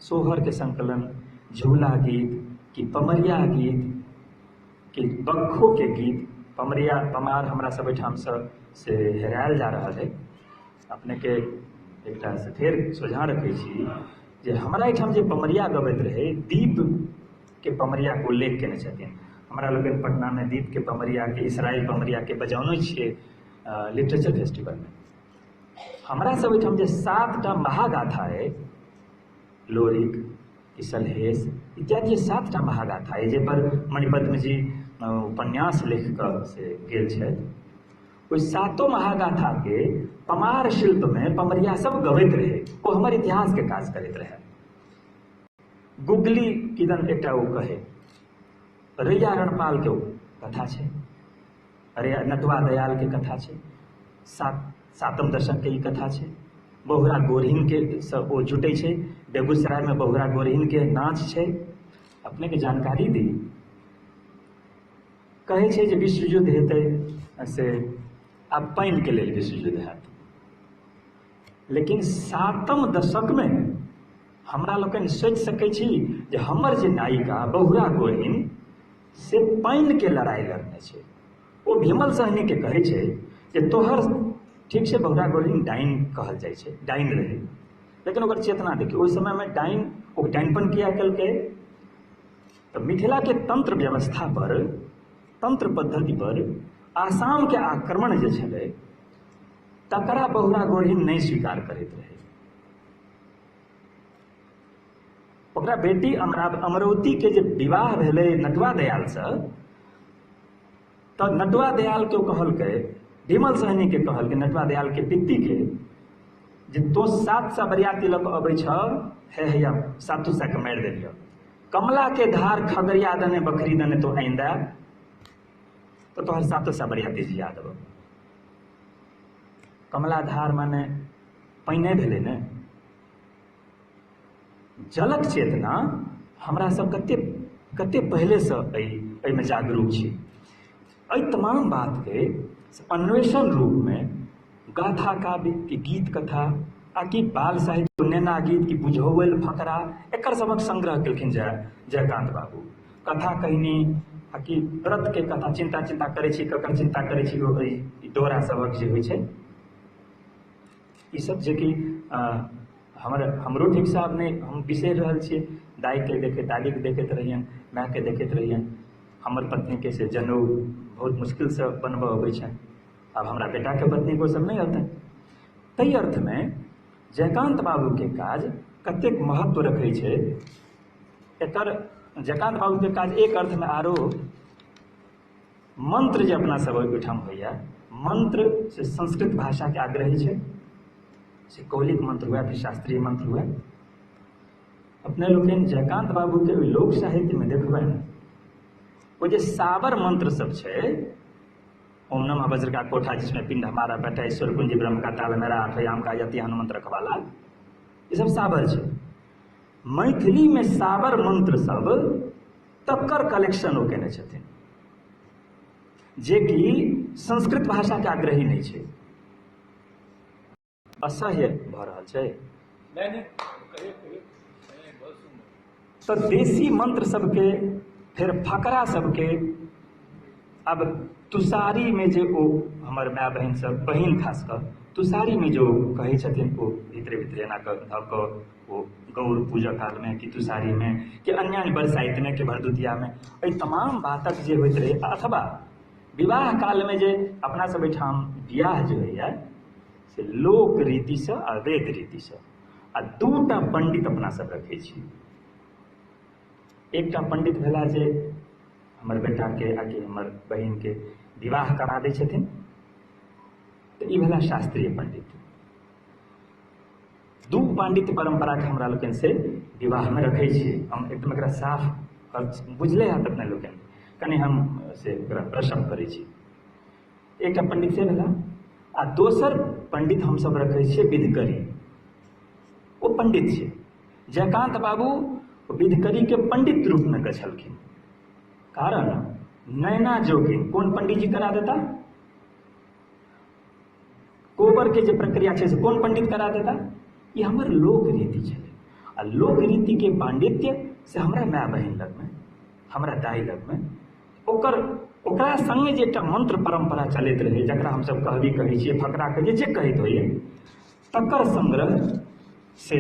सोहर के संकलन झूला गीत कि पमरिया गीत कि बक्खो के गीत। पमरिया पमार हमरा सब एहिठाम से हेरायल जा रहल है। अपने के एकटा से फेर सोझा रखै छी जे हमरा एहिठाम जे पमरिया गबैत रहे दीप के पमरिया को उल्लेख केने छथिन। हमरा लोग पटना में दीप के पमरिया के इसराइल पमरिया के बजौने छियै लिटरेचर फेस्टिवल में। हमरा सब एहिठाम जे 7 टा महागाथा है लोरिक कि सलहेश इत्यादि 7 टा महागाथा है जे पर मणिपद्म जी उपन्यास लिख कऽ से गेल छथि। ओहि 7 महागाथा के पमार शिल्प में पमरिया सब गबैत रहे। ओ हमर इतिहास के काज करैत रहे। गुगली किदन एकटा ओ कहे रैया रणपाल के कथा छै, अरे नटवा दयाल के कथा छै, सातम दशक के ई कथा छै। बहुरा गोरहिन के सब ओ जुटै छै। बेगूसराय में बहुरा गोरहिन के नाच छै। अपने के जानकारी दी कहे छै जे विश्व युद्ध हेतै से आब पानि के लेल विश्व युद्ध हैत, लेकिन 7म दशक में हमरा लोकनि सोचि सकै छी जे हमर जे नायिका बहुरा गोरहिन से पानि के लड़ाई लड़ने छै। ओ भीमल सहनी के कहे छै जे तोहर ठीक छै बहुरा गोरहिन डाइन कहल जाइ छै, डाइन रहे, लेकिन ओकर चेतना देखियो ओहि समय में डाइन ओ डाइनपन किया केलकै। तो मिथिला के तंत्र व्यवस्था पर तंत्र पद्धति पर आसाम के आक्रमण जे छलै तकरा बहुरा गोरहिन नहीं स्वीकार करैत रहे। ओकरा बेटी अमरावती के जे विवाह भेलै नटवा दयाल से तो नटवा दयाल के कहलकै भीमल सहनी के कहलकै नटवा दयाल के पित्ती के जे तो 7 सा बरियाती लऽ कऽ अबै छ हे हैया 7 सा के मारि देलियो। कमला के धार खगड़िया दने बखरी दने तो आइंदा तो तोहर 7 सा बरियाती जिया देबो। कमला धार माने पानि भेलै ने। जलक चेतना हमरा सब कते पहले से एहि में जागरूक छी। एहि तमाम बात के अन्वेषण रूप में गाथा काव्य की गीत कथा आ कि बाल साहित्य नेना गीत की बुझौल फकरा एकर सबक संग्रह केलखिन जयकांत बाबू। कथा कहनी आ कि व्रत के कथा चिंता करै छी ककर चिंता करै छी दोहरा सबक जे होइ छै ई सब जे कि हमरो ठीक साहब नहीं हम बिसरि रहल छियै। दाई के देखैत दादी के देखैत रहियन, माय के देखैत रहियन। हमर पत्नी के से जनेऊ बहुत मुश्किल से बनबऽ अबै छै। अब हमरा बेटा के पत्नी को सब नहीं होता। ताहि अर्थ में जयकांत बाबू के काज कतेक महत्व रखै छै एकर जयकांत बाबू के काज एक अर्थ में आरो मंत्र जे अपना सब ओहिठाम होइया मंत्र से संस्कृत भाषा के आग्रही छै, से कौलिक मंत्र हुए कि शास्त्रीय मंत्र हुए। अपने लोग जयकांत बाबू के लोक साहित्य में देखबनि वो जे सावर मंत्र सब छै, ओम नमः वज्र का कोठा जिसमें पिंड हमारा बैठा, ईश्वर कुंज ब्रह्म का ताल मेरा, अठयाम का यति हनुमंत रखवाला, ये सब सावर छै। मैथिली में सावर मंत्र सब तकर कलेक्शन ओ केने छथिन, जे कि संस्कृत भाषा के आग्रही नहीं छै, असह्य भ रहल छै। तो देसी मंत्र सबके फिर फकरा सबके अब तुषारी में जे ओ हमर माय बहन सब, बहन खास कर तुषारी में जो कहे छथिन ओ भीतरे भीतरे एना क ओ गौर पूजा काल में कि तुषारी में कि अन्य बरसाइत में कि भरदुतिया में, एहि तमाम बातक जे होइत रहे, अथवा विवाह काल में जे अपना सब एहिठाम बियाह जे होइया से लोक रीति से आ वेद रीति से आ दूटा पंडित अपना सब रखे छी। एकटा पंडित भेला जे हमर बेटा के आकि हमर बहन के विवाह करा दै छथिन, तो ई भेला शास्त्रीय पंडित। दू पंडित परंपरा के हमरा लोकनि से विवाह में रखे छी। हम एकदम एकरा साफ बुझले हैत अपने लोकनि, कनि हम से एकरा प्रश्न करै छी। एकटा पंडित से भेला आ दोसर पंडित हम सब रखे छियै विधकरी, ओ पंडित छै। जयकांत बाबू विधकरी के पंडित रूप में गछलखिन, कारण नैना जोगिन कौन पंडित जी करा देता, कोबर के जो प्रक्रिया है से कौन पंडित करा देता, ये हमर लोक रीति है। आ लोक रीति के पांडित्य से हमरा माय बहन लग में, हमरा दाई लग में ओकरा संगे जे एकटा मंत्र परंपरा चलैत रहे, जकरा हम सब कहबी कहै छियै, फकरा कहिए जे कहैत होइए, तकर संग्रह से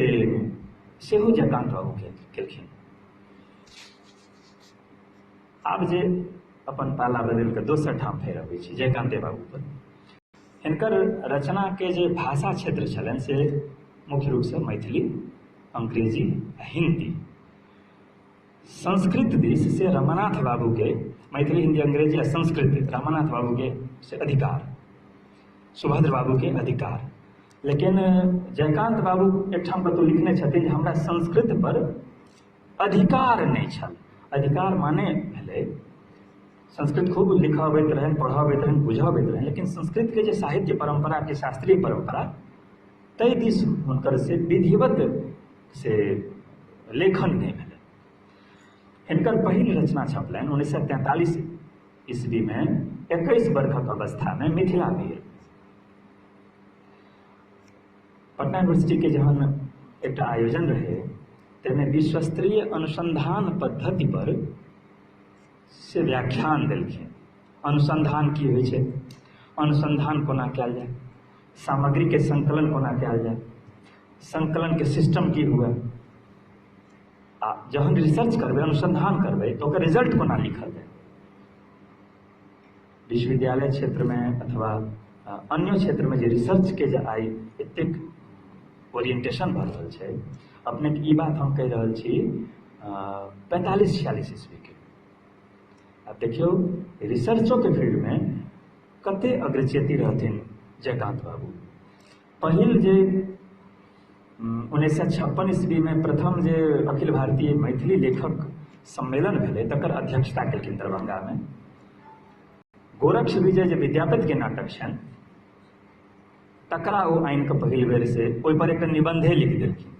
सेहो जयकांत बाबू केलखिन। आब जे अपन पाला बदल के दोसर ठाम फेर अबै छी जयकांते बाबू पर। हिनकर रचना के जे भाषा क्षेत्र छलनि से मुख्य रूप से मैथिली, अंग्रेजी, हिंदी। संस्कृत दिस से रमानाथ बाबू के, मैथिली, हिंदी, अंग्रेजी आ संस्कृत रमानाथ बाबू के से अधिकार, सुभद्र बाबू के अधिकार। लेकिन जयकांत बाबू एकठाम कतौ लिखने छथिन जे हमरा संस्कृत पर अधिकार नहीं छल। अधिकार माने भेलै संस्कृत खूब लिखबैत रहन, पढ़बैत रहन, बुझबैत रहन, लेकिन संस्कृत के जे साहित्य परंपरा के शास्त्रीय परंपरा तै दिस हुनकर से विधिवत से लेखन नहीं भेलै। हिनकर पहिल रचना छपलनि 1943 ईस्वी में 21 वर्षक अवस्था में मिथिला वीर। पटना यूनिवर्सिटी के जहन एक आयोजन रहे, तेमे विश्वस्तरीय अनुसंधान पद्धति पर से व्याख्यान देलखिन। अनुसंधान की होइ छै, अनुसंधान कोना कयल जाय, सामग्री के संकलन कोना कयल जाय, संकलन के सिस्टम की हुए, आ जहन रिसर्च करबै, अनुसंधान करबै तो ओकर रिजल्ट कोना लिखल जाय। विश्वविद्यालय क्षेत्र में अथवा अन्य क्षेत्र में जे रिसर्च के जे आई एतेक ओरिएंटेशन भऽ रहल छै, अपने के ई बात हम कहि रहल छी 45-46 ईस्वी के। अब देखियो रिसर्चो के फील्ड में कते अग्रचेती रहथिन जयकांत बाबू। पहिल जे 1956 ईस्वी में प्रथम जे अखिल भारतीय मैथिली लेखक सम्मेलन भेलै, तकर अध्यक्षता केलखिन दरभंगा में। गोरक्ष विजय जे विद्यापति के नाटक छनि, तकरा ओ आनि के पहिल बेर से ओहि पर एक निबंधे लिख देलखिन।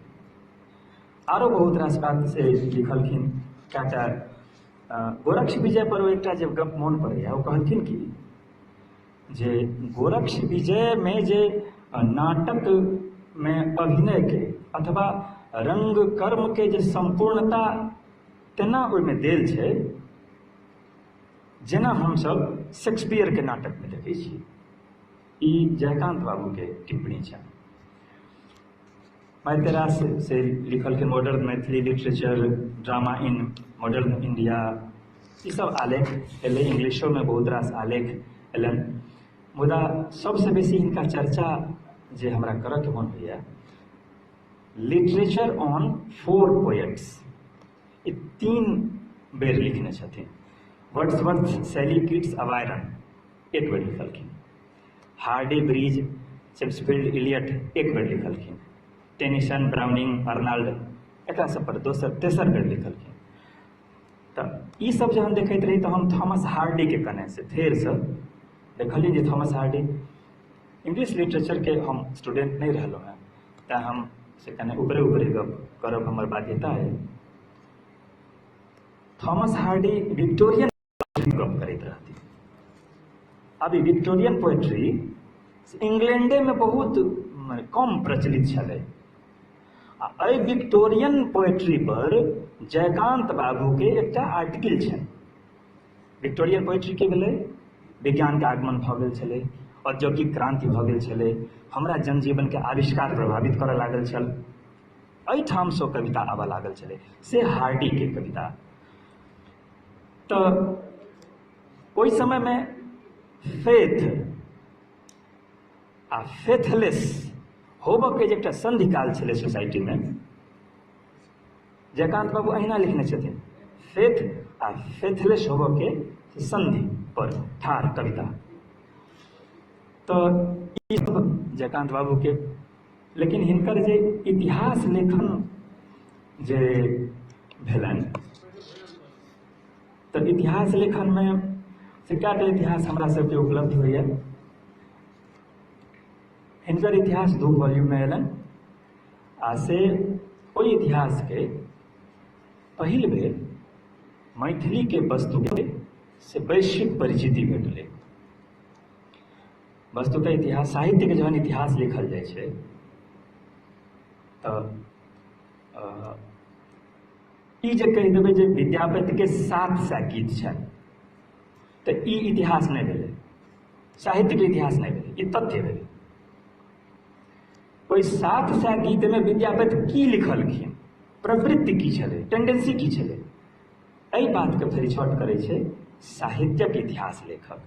आरो बहुत रास बात से लिखलखिन। कएटा गोरक्ष विजय पर ओ एकटा जे गप मोन पड़ैया, ओ कहलखिन कि जे गोरक्ष विजय में जे नाटक में अभिनय के अथवा रंग कर्म के जे संपूर्णता तेना ओहिमे देल छै, जेना हमसब शेक्सपियर के नाटक में देखै छी। ई जयकांत बाबू के टिप्पणी छै। मैतेरास से लिखलखिन modern Maithili literature, drama in modern India, ये सब आलेख एलै। इंग्लिशो में बहुत रास आलेख एलन। मुदा सबसे बेसी हिनका चर्चा जे हमरा करऽ के मन होइया लिटरेचर ऑन 4 पोएट्स, ई 3 बेर लिखने छथिन। वर्ड्सवर्थ, शैली, किट्स आ बायरन 1 बेर लिखलखिन। हार्डी, ब्रीज, शेक्सपियर, इलियट 1 बेर लिखलखिन। टेनिसन, ब्राउनिंग, अर्नाल्ड एकरा सब पर 2-3 बेर लिखलखिन। तऽ ई सब जहन देखैत रही तऽ हम थॉमस हार्डी के कने से फेरसँ देखलियै जे थॉमस हार्डी इंग्लिश लिटरेचर के हम स्टूडेंट नहीं रहलहुँ हैं, तैँ हम से कने ऊपरे ऊपरे गप करब हमर बाध्यता है। थॉमस हार्डी विक्टोरियन गप करैत रहथिन। अब ई विक्टोरियन पोएट्री इंग्लैंडे में बहुत कम प्रचलित छलै। आ एहि विक्टोरियन पोएट्री पर जयकांत बाबू के एकटा आर्टिकल छै। विक्टोरियन पोएट्री के भेलै, विज्ञान के आगमन भऽ गेल छलै, औद्योगिक क्रांति भऽ गेल छलै, हमरा जनजीवन के आविष्कार प्रभावित करऽ लागल छल, एहिठाम सँ कविता आबऽ लागल छलै, से हार्डी के कविता। तऽ ओहि समय में फेथ आ फेथलेस होबऽ के जे एकटा संधि काल छलै सोसाइटी में, जयकांत बाबू अहिना लिखने छथिन, फेथ आ फेथलेस होबऽ के संधि पर ठाढ़ कविता। तऽ ई सब जयकांत बाबू के, लेकिन हिनकर जे इतिहास लेखन जे भेलनि, तऽ इतिहास लेखन में से कएटा इतिहास हमरा सबके उपलब्ध होइए। हिनकर इतिहास 2 वॉल्यूम में अयलनि, आ से ओहि इतिहास के पहिल बेर मैथिली के वस्तु के से वैश्विक परिचिति भेटलै। वस्तुतः इतिहास साहित्य के जहन इतिहास लिखल जाइ छै तऽ ई जे कहि देबै जे विद्यापति के 700 गीत छनि, तऽ ई इतिहास नहि भेलै, साहित्य के इतिहास नहि भेलै, ई तथ्य भेलै। ओहि 700 गीत में विद्यापति की लिखलखिन, प्रवृत्ति की छलै, टेंडेंसी की छलै, एहि बात के फेर छट करै छै साहित्यक इतिहास लेखक।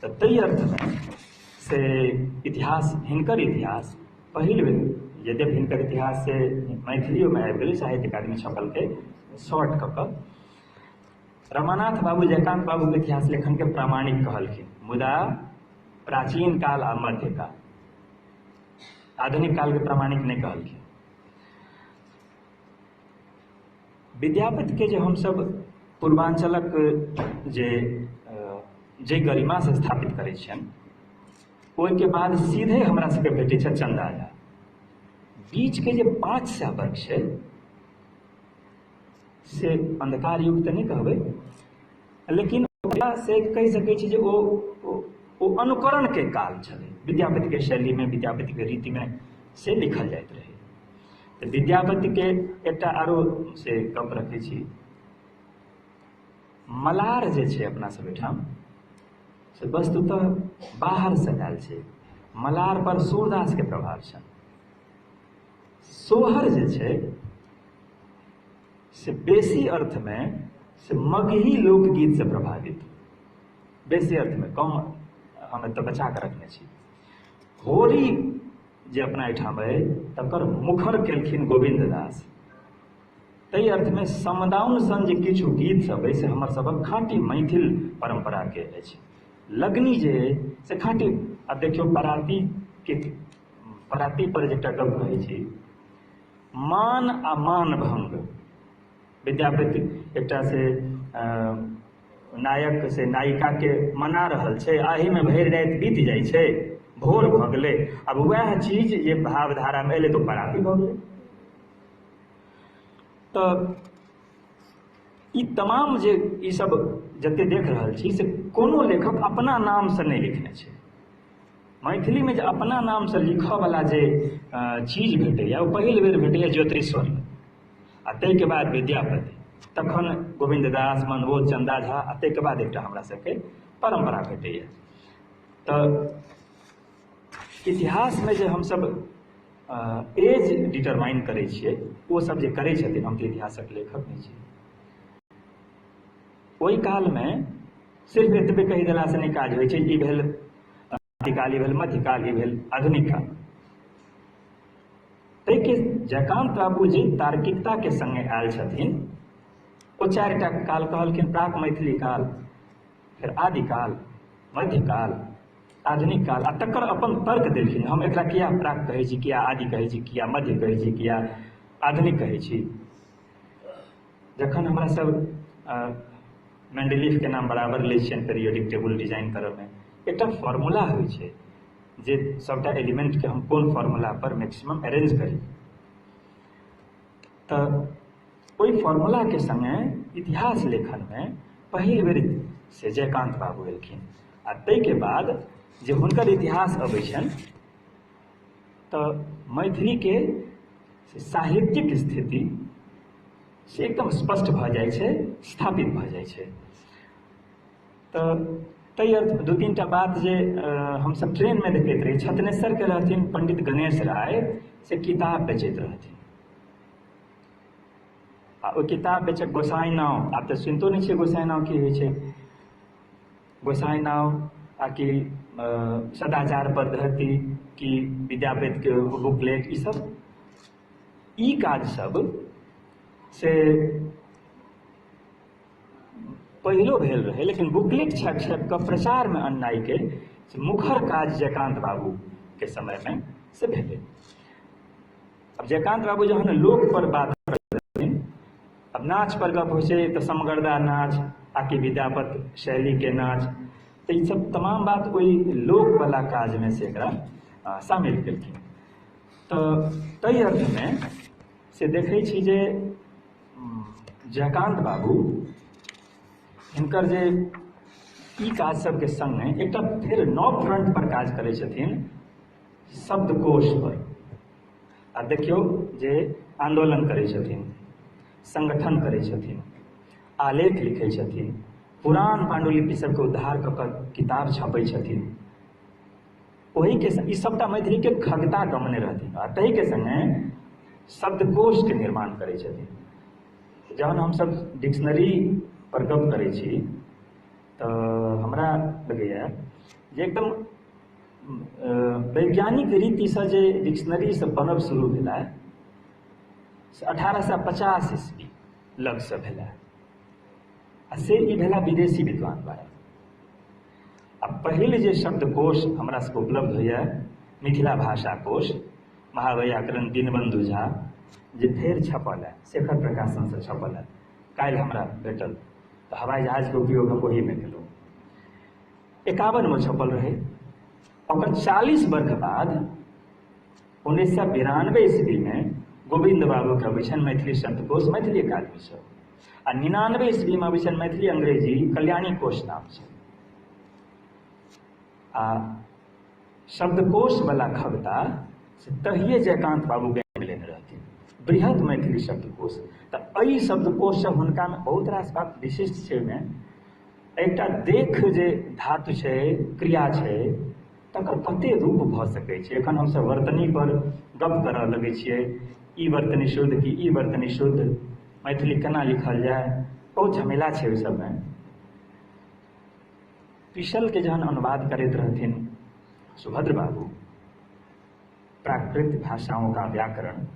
तऽ ताहि अर्थ में से इतिहास, हिनकर इतिहास पहिल बेर, यद्यपि हिनकर इतिहास से मैथिलियों में आबि गेलै, साहित्य अकादमी छपल के शॉर्ट कऽ कऽ। रमानाथ बाबू जयकांत बाबू के इतिहास लेखन के प्रामाणिक कहलखिन, मुदा प्राचीन काल आ मध्य काल, आधुनिक काल के प्रामाणिक नहीं कहलखिन। विद्यापति के जे हम सब पूर्वांचलक जे गरिमा से स्थापित करै छियनि, ओहिके बाद सीधे हमरा सबके भेटै छै चंदा झा। बीच के जे 500 वर्ष छै से अंधकार युग तऽ नहीं कहबै, लेकिन ओकरा से कहि सकै छी जे ओ अनुकरण के काल छलै। विद्यापति के शैली में, विद्यापति के रीति में से लिखल जाइत रहे। तऽ विद्यापति के एकटा आरो से गप रखै छी, मलार जे छै अपना सब एहिठाम से वस्तुतः बाहर से आयल छै। मलार पर सूरदास के प्रभाव छनि। सोहर जे छै से बेसी अर्थ में से मगही लोकगीत से प्रभावित, बेसी अर्थ में, कम हम एतऽ बचा के रखने छी। होरी जे अपना एहिठाम अइ तकर मुखर केलखिन गोविंद दास। ताहि अर्थ में समदाउन सन जे किछु गीत सब अइ से हमर सबक खाँटी मैथिल परंपरा के अछि। लगनी जे अइ से खाँटी, अब देखियौ पराती पर जे एकटा गप कहै छी, मान आ मान भंग, विद्यापति एकटा से नायक से नायिका के मना रहल छै, आही में भरि राति बीत जाइ छै, भोर भऽ गेलै, अब वएह चीज जे भावधारा में एलै तऽ पराती भऽ गेलै। तऽ ई तमाम जे ई सब जते देख रहल छी से कोनो लेखक अपना नाम से नहीं लिखने छै। मैथिली में जे अपना नाम से लिखऽ वाला जे चीज भेटैया, ओ पहिल बेर भेटैया ज्योतिश्वर, आ ताहिके बाद विद्यापति, तखन गोविंद दास, मनबोध, चंदा झा, आ ताहिके बाद एकटा हमरा सबके परंपरा भेटैया। तऽ इतिहास में जे हमसब एज डिटरमाइन करै छियै, ओ सब जे करै छथिन, हम तऽ इतिहासक लेखक नहि छी। ओहि काल में सिर्फ एतबे कहि देला से नहीं काज होइ छै। ई भेल आदिकाल, ई भेल मध्यकाल, ई भेल आधुनिक काल। ताहिके जयकांत बाबू जी तार्किकता के संगे आयल छथिन। ओ 4टा काल कहलखिन, प्राक मैथिली काल, फिर आदिकाल, मध्यकाल, आधुनिक काल, आ तकर अपन तर्क देलखिन। हम एकरा किया प्राक कहै छी, किया आदि कहै छी, किया मध्य कहै छी, किया आधुनिक कहै छी। जखन हमरा सब मेंडलीफ के नाम बराबर लै छियनि पीरियोडिक टेबुल डिजाइन करऽमे, एकटा फॉर्मूला होइ छै जे सबटा एलिमेंट के हम कोन फॉर्मूला पर मैक्सिमम अरेंज करी। तऽ ओहि फॉर्मूला के संगे इतिहास लेखन में पहिल बेर से जयकांत बाबू एलखिन। आ ताहिके बाद जे हुनकर इतिहास अबै छनि तऽ मैथिली के साहित्यिक स्थिति से एकदम स्पष्ट भऽ जाइ छै, स्थापित भऽ जाइ छै। तऽ ताहि अर्थ 2-3टा बात जे हमसब ट्रेन में देखैत रही, छतनेश्वर के रहथिन पंडित गणेश राय, से किताब बेचैत रहथिन। आ ओ किताब बेचक गोसाई नाव, आब तऽ सुनितो नहीं छियै गोसाई नाव की होइ छै। गोसाई नाव आ कि सदाचार पद्धति कि विद्यापति के बुकलेट, ई सब ई काज सब से पहिलो भेल रहे, लेकिन बुकलेट छापि छापि कऽ प्रचार में अननाई के मुखर काज जयकांत बाबू के समय में से भेलै। अब जयकांत बाबू जहन लोक पर बात करथिन, अब नाच पर गप होइ छै तऽ समगरदा नाच आकि विद्यापति शैली के नाच, तऽ ई सब तमाम बात ओहि लोक वाला काज में से एकरा शामिल केलखिन। तऽ ताहि अर्थ में से देखै छी जे जयकांत बाबू हिनकर जे ई काज सबके संगे एकटा फेर नव फ्रंट पर काज करै छथिन, शब्दकोश पर। आ देखियौ जे आंदोलन करै छथिन, संगठन करै छथिन, आलेख लिखै छथिन, पुरान पांडुलिपि सबके उद्धार कऽ कऽ किताब छपै छथिन। ओही के ई सबटा मैथिली के खगता गमने रहथिन। आ ताहि के संगे शब्दकोश के निर्माण करै छथिन। जहन हमसब डिक्शनरी पर गप करै छी तऽ हमरा लगैया जे एकदम वैज्ञानिक रीति से जे डिक्शनरी सब बनब शुरू भेला से 1850 ईस्वी लग से भेला। आ से ई भेला विदेशी विद्वान द्वारा। आ पहिल जे शब्दकोश हमरा सबके उपलब्ध होइया मिथिला भाषा कोश, महावैयाकरण दीनबंधु झा जे फेर छपल है, शेखर प्रकाशन से छपल है, काल्हि हमरा भेटल, तऽ हवाई जहाज के उपयोग हम ओही में केलहुँ। 51 में छपल रहे। और 40 वर्ष बाद 1992 ईस्वी में गोविंद बाबू के अबै छनि मैथिली शब्दकोश, मैथिली अकादमी से। आ 99 ईस्वी में अबै छनि मैथिली अंग्रेजी कल्याणी कोश नाम से। आ शब्दकोश वाला खगता से तहिए जयकांत बाबू के लेने रहथिन, बृहद मैथिली शब्दकोश। तऽ एहि शब्दकोश से हुनका में बहुत रास बात विशिष्ट छै। में एकटा देख जे धातु छै, क्रिया छै, तकर कते रूप भऽ सकै छै। एखन हमसब वर्तनी पर गप करऽ लगै छियै, ई वर्तनी शुद्ध कि ई वर्तनी शुद्ध, मैथिली केना लिखल जाय, बहुत झमेला छै ओहि सबमे। पिशल के जहन अनुवाद करैत रहथिन सुभद्र बाबू, प्राकृत भाषाओं का व्याकरण,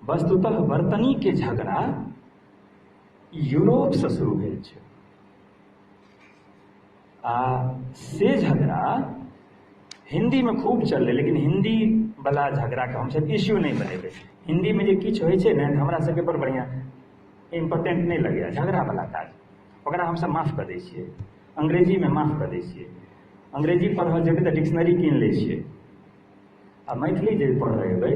वस्तुतः वर्तनी के झगड़ा यूरोप से शुरू भेल छै। आ से झगड़ा हिंदी में खूब चललै, लेकिन हिंदी वाला झगड़ा के हमसब इश्यू नहीं बनेबै। हिंदी में जे किछु होइ छै ने, हमरा सबके बड़ बढ़िया इम्पोर्टेंट नहीं लगैया झगड़ा वाला काज, ओकरा हमसब माफ कऽ दै छियै। अंग्रेजी में माफ कऽ दै छियै। अंग्रेजी पढ़ऽ जेबै तऽ डिक्शनरी कीन लै छियै। आ मैथिली जे पढ़ऽ एबै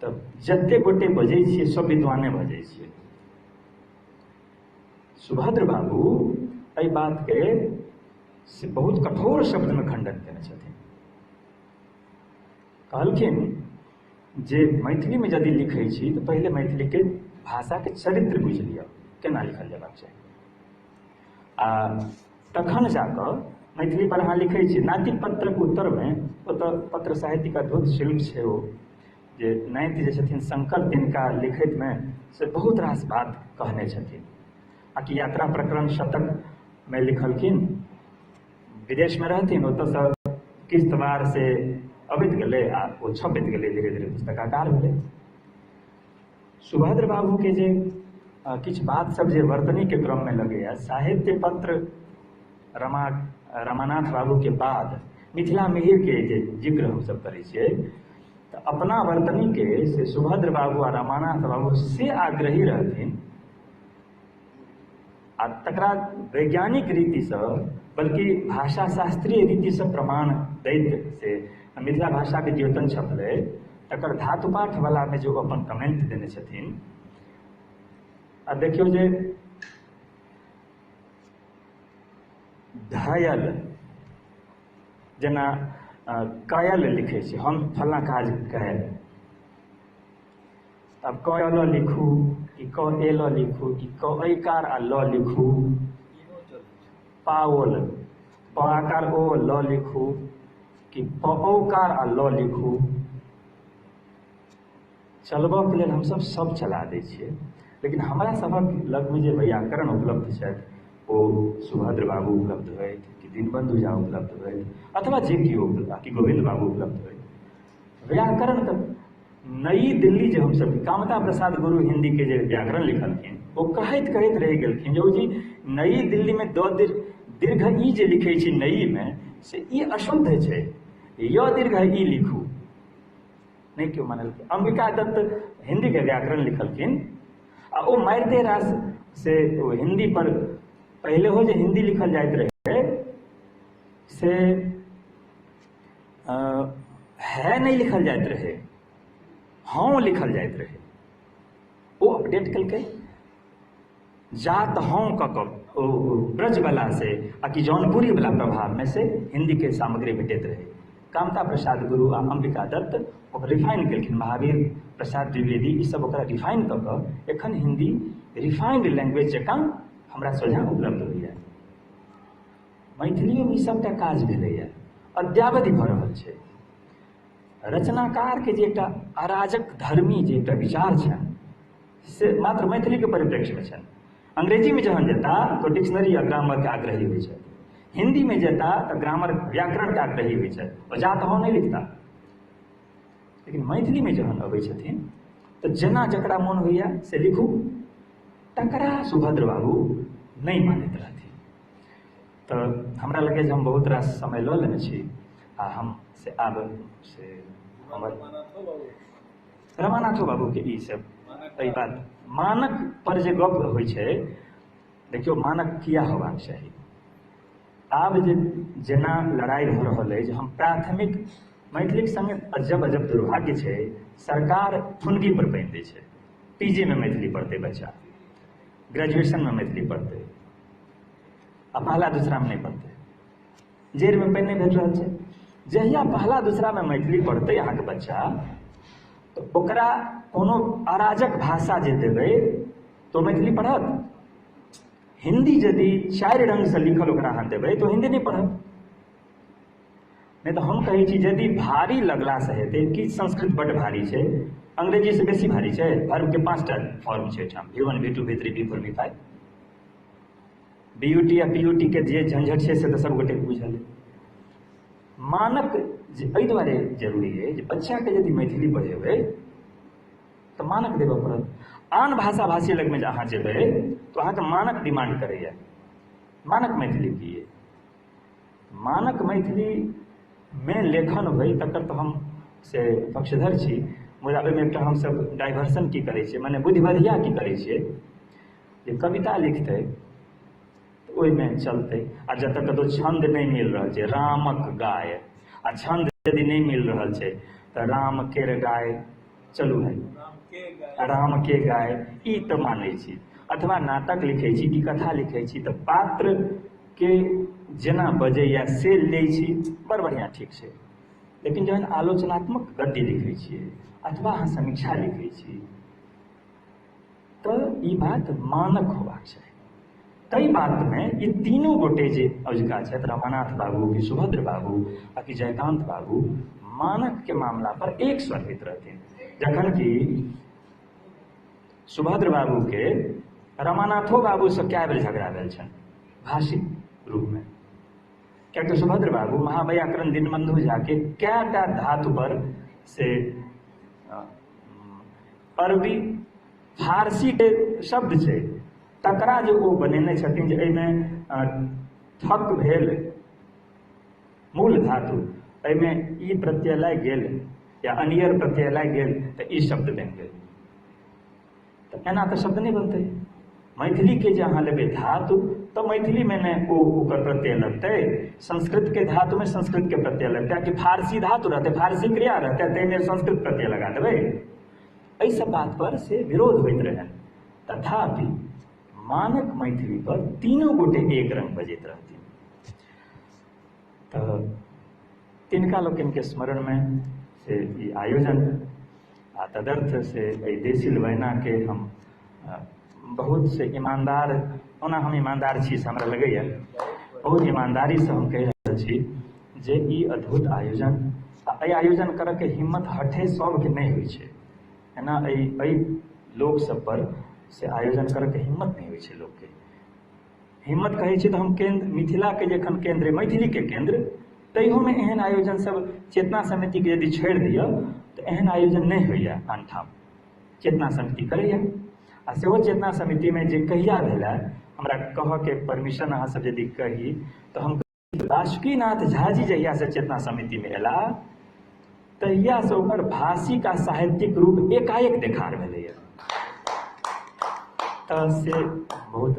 तऽ जते गोटे बजै छियै सब विद्वाने बजै छियै। सुभद्र बाबू एहि बात के से बहुत कठोर शब्द में खंडन केने छथिन। कहलखिन जे मैथिली में यदि लिखै छी तऽ पहिले मैथिली के भाषा के चरित्र बुझि लिअ, केना लिखल जेबाक चाही। आ तखन जाकऽ मैथिली पर अहाँ लिखै छी। नातिक पत्रक उत्तर में ओतऽ पत्र साहित्यिक अद्भुत शिल्प छै ओ, जे नाति जे छथिन शंकर, तिनका लिखैत में से बहुत रास बात कहने छथिन। आ कि यात्रा प्रकरण शतक में लिखलखिन, विदेश में रहथिन, ओतऽ से किश्तवाड़ से अबैत गेलै आ ओ छपैत गेलै, धीरे धीरे पुस्तक आकार भेलै। सुभद्र बाबूके जे किछु बात सब जे वर्तनीके क्रममे लगैए, साहित्य पत्र रमानाथ बाबूके बाद मिथिला मिहिरके जे जिक्र हमसब करै छियै, तऽ अपना वर्तनीके से सुभद्र बाबू आ रमानाथ बाबू से आग्रही रहथिन, आ तकरा वैज्ञानिक रीतिसँ बल्कि भाषा शास्त्रीय रीतिसँ प्रमाण दैत से मिथिला भाषाके द्योतन छपलै, तकर धातुपाठवलामे जे अपन कमेंट देने छथिन, आ देखियौ जे घायल जेना कायल लिखै छै, हम फल्लाँ काज कायल, अब क ल लिखू कि क ए ल लिखू कि क ऐकार आ ल लिखू, पाओल प आकार ओ ल लिखू कि प औकार आ ल लिखू, चलबऽके लेल हमसब सब चला दै छियै, लेकिन हमरा सभक लगमे जे व्याकरण उपलब्ध छथि ओ सुभद्र बाबू उपलब्ध होथि कि दीनबंधु झा उपलब्ध होथि अथवा जे केओ कि गोविंद बाबू उपलब्ध होथि। व्याकरण तऽ नई दिल्ली जे हमसब कामता प्रसाद गुरु हिंदीके जे व्याकरण लिखलखिन, ओ कहैत कहैत रहि गेलखिन जे ओ जी नई दिल्लीमे दीर्घ ई जे लिखै छी नईमे से ई अशुद्ध छै, य दीर्घ ई लिखू, नहीं क्यों मानलखिन। अंबिका दत्त हिंदी के व्याकरण लिखलखिन आ ओ मारिते रास से हिंदी पर पहले हो जे हिंदी लिखल जाइत रहे से है नहीं लिखल जाइत रहे, हाँ लिखल जाइत रहे, वो अपडेट कलकै जात हाँ कऽ ब्रज वाला से आ कि जौनपुरी वाला प्रभाव में से हिंदी के सामग्री भेटैत रहे। कामता प्रसाद गुरु आ अंबिका दत्त ओकर रिफाइन केलखिन, महावीर प्रसाद द्विवेदी ई सब ओकरा रिफाइन कऽ कऽ एखन हिंदी रिफाइंड लैंग्वेज जकाँ हमरा सोझा उपलब्ध होइए। मैथिलीमे ई सबटा काज भेलैए, अद्यावधि भऽ रहल छै। रचनाकारके जे एकटा अराजक धर्मी जे एकटा विचार छनि से मात्र मैथिलीके परिप्रेक्ष्यमे छनि। अंग्रेजीमे जहन जेता तऽ डिक्शनरी आ ग्रामरके आग्रही होइ छथि, हिंदीमे जेता तऽ ग्रामर व्याकरणके आग्रही होइ छथि, ओ जा तऽ नहि लिखता। लेकिन मैथिलीमे जहन अबै छथिन तऽ जेना जकरा मोन होइए से लिखू, तकरा सुभद्र बाबू नहि मानैत रहथिन। तऽ हमरा लगैए जे हम बहुत रास समय लऽ लेने छी आ हम से आब से हमर रमानाथो बाबूके ई सब एहि बात मानक पर जे गप होइ छै, देखियौ मानक किया होबाक चाही। आब जे जेना लड़ाई भऽ रहल अछि, हम प्राथमिक मैथिलीक संगे अजब अजब दुर्भाग्य छै, सरकार फुनगी पर पानि दै छै। पीजीमे मैथिली पढ़तै बच्चा, ग्रेजुएशनमे मैथिली पढ़तै आ पहला दूसरामे नहीं पढ़तै, जेरमे पानि नहीं भेट रहल छै। जहिया पहला दूसरामे मैथिली पढ़तै अहाँके बच्चा, तऽ ओकरा कोनो अराजक भाषा जे देबै तो मैथिली पढ़त। हिंदी यदि 4 रंग से लिखल ओकरा अहाँ देबै तो हिंदी नहीं पढ़त। नहीं तो हम कहै छी यदि भारी लगला से हेतै कि संस्कृत बड्ड भारी छै, अंग्रेजी से बेसी भारी छै। वर्ब के 5टा फॉर्म छै एहिठाम, V1 V2 V3 V4 V5। BUT या PUT के जे झंझट छै से तऽ सबगोटे बुझल है। मानक एहि दुआरे जरूरी है जे बच्चाके यदि मैथिली पढ़ेबै तऽ मानक देबऽ पड़त। आन भाषा भाषी लगमे जे अहाँ जेबै तऽ अहाँके मानक डिमांड करैए, मानक मैथिली की है। मानक मैथिलीमे लेखन होइ तकर तऽ हम से पक्षधर छी, मुदा ओहिमे एकटा हमसब डाइवर्सन की करै छियै, मने बुद्धिबधिया की करै छियै, जे कविता लिखतै तऽ ओहिमे चलतै, आ जतऽ कतौ छंद नहीं मिल रहल छै, रामक गाय, आ छंद यदि नहीं मिल रहल छै तऽ राम केर गाय चलू है, राम के गाय ई तऽ मानै छी। अथवा नाटक लिखै छी कि कथा लिखै छी तऽ पात्र के जेना बजैया से लै छी, बड़ बढ़िआँ ठीक छै। लेकिन जहन आलोचनात्मक गद्य लिखै छियै अथवा अहाँ समीक्षा लिखै छी तऽ ई बात मानक होबाक चाही। ताहि बातमे ई तीनों गोटे जे अजुका छथि, रमानाथ बाबू कि सुभद्र बाबू आ कि जयकांत बाबू, मानक के मामला पर एक स्वरहित रहथिन। जखन कि सुभद्र बाबू के रमानाथो बाबू से कए बेर झगड़ा भेल छनि भाषिक रूपमे। क्या सुभद्र बाबू महाव्याकरण दीनबंधु जाके क्या धातु पर से अरबी फारसी के शब्द छै तकरा जो वो बनेने छथिन जे एहिमे ठक भेल मूल धातु एहिमे ई प्रत्यय लागि गेल या अनियर प्रत्यय लागि गेल तऽ ई शब्द बनि गेल। तऽ एना तऽ शब्द नहीं बनते। मैथिली के जे अहाँ लेबै धातु तो मैथिली में ने ओकर प्रत्यय लगते, संस्कृत के धातु में संस्कृत के प्रत्यय लगता कि फारसी धातु रहते फारसी क्रिया रहते ताहिमे संस्कृत प्रत्यय लगा देबै। एहि सब बात पर से विरोध होइत रहे। तथापि मानक मैथिली पर तीनों गोटे एक रंग बजैत रहथिन। तो तिनका लोकनि के स्मरण में से ई आयोजन आ तदर्थ से देशील वैना के हम बहुत से ईमानदार, ओना हम ईमानदार छी से हमरा लगैया बहुत ईमानदारी से हम कहि रहल छी जे ई अद्भुत आयोजन एहि आयोजन करऽ के हिम्मत हठे सबके नहीं होइ छै। एना एहि लोक सब पर से आयोजन करऽ के हिम्मत नहीं होइ छै। लोक के हिम्मत कहै छी तऽ हम केंद्र मिथिला के जखन केंद्र मैथिली के केंद्र तैयो में एहन आयोजन सब चेतना समिति के यदि छोड़ि दिअ तो एहन आयोजन नहीं होइया। आनठाम चेतना समिति करैया आ सेहो चेतना समिति में जे कहिया भेला हमरा कह के परमिशन अहाँ सब यदि कही तो हम बासुकीनाथ झा जी जहिया से चेतना समिति में एला तहिया से ओकर भाषिक आ साहित्यिक रूप एकाएक देखार भेलैया। तऽ से बहुत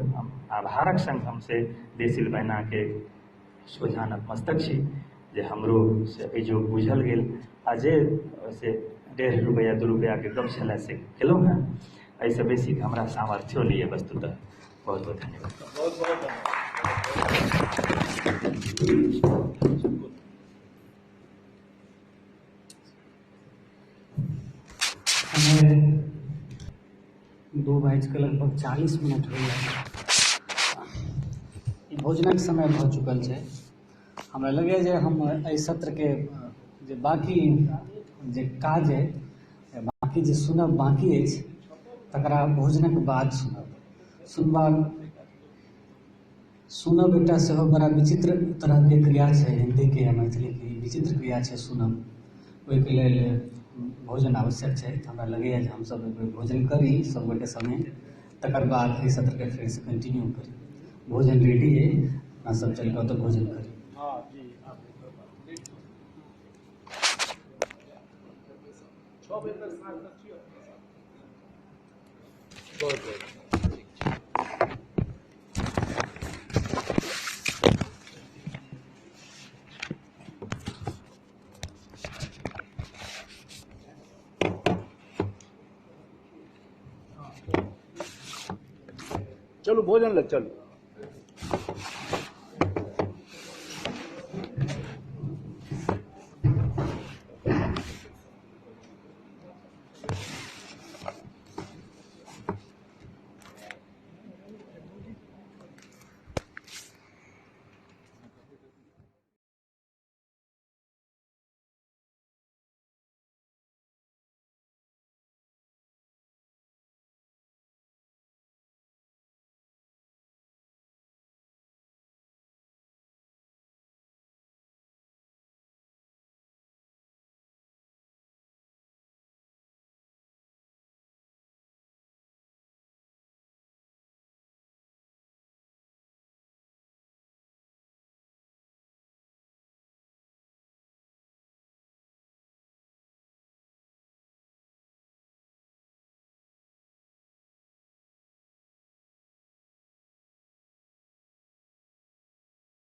आभारक संग हमसे देशील वैना के सोझा नतमस्तक छी जे हमरो से जो बुझल गेल आ जे से 1.5 रुपया 2 रुपया के गप छलै से केलहुँ हैं। ऐसे बेसी हमरा सामर्थ्यो नहीं है वस्तुतः। बहुत बहुत धन्यवाद। बहुत बहुत हमें 2:40 लगभग 40 मिनट हो गया। भोजनक समय भऽ चुकल छै। हमरा लगैए जे हम एहि सत्र के जे बाकी जे काज है बाकी जे सुनब बाकी अछि तकरा भोजनक बाद सुनब एकटा सेहो बड़ा विचित्र तरह के क्रिया छै। हिंदी के या मैथिली के विचित्र क्रिया छै सुनब। ओहिके लेल भोजन आवश्यक छै। हमरा लगैए जे हमसब भोजन करी सब गोटे संगे तकर बाद एहि सत्र के फेर से कंटिन्यू करी। भोजन रेडी है, अपना सब चल के ओतऽ भोजन करी। चलो भोजन लग चलो।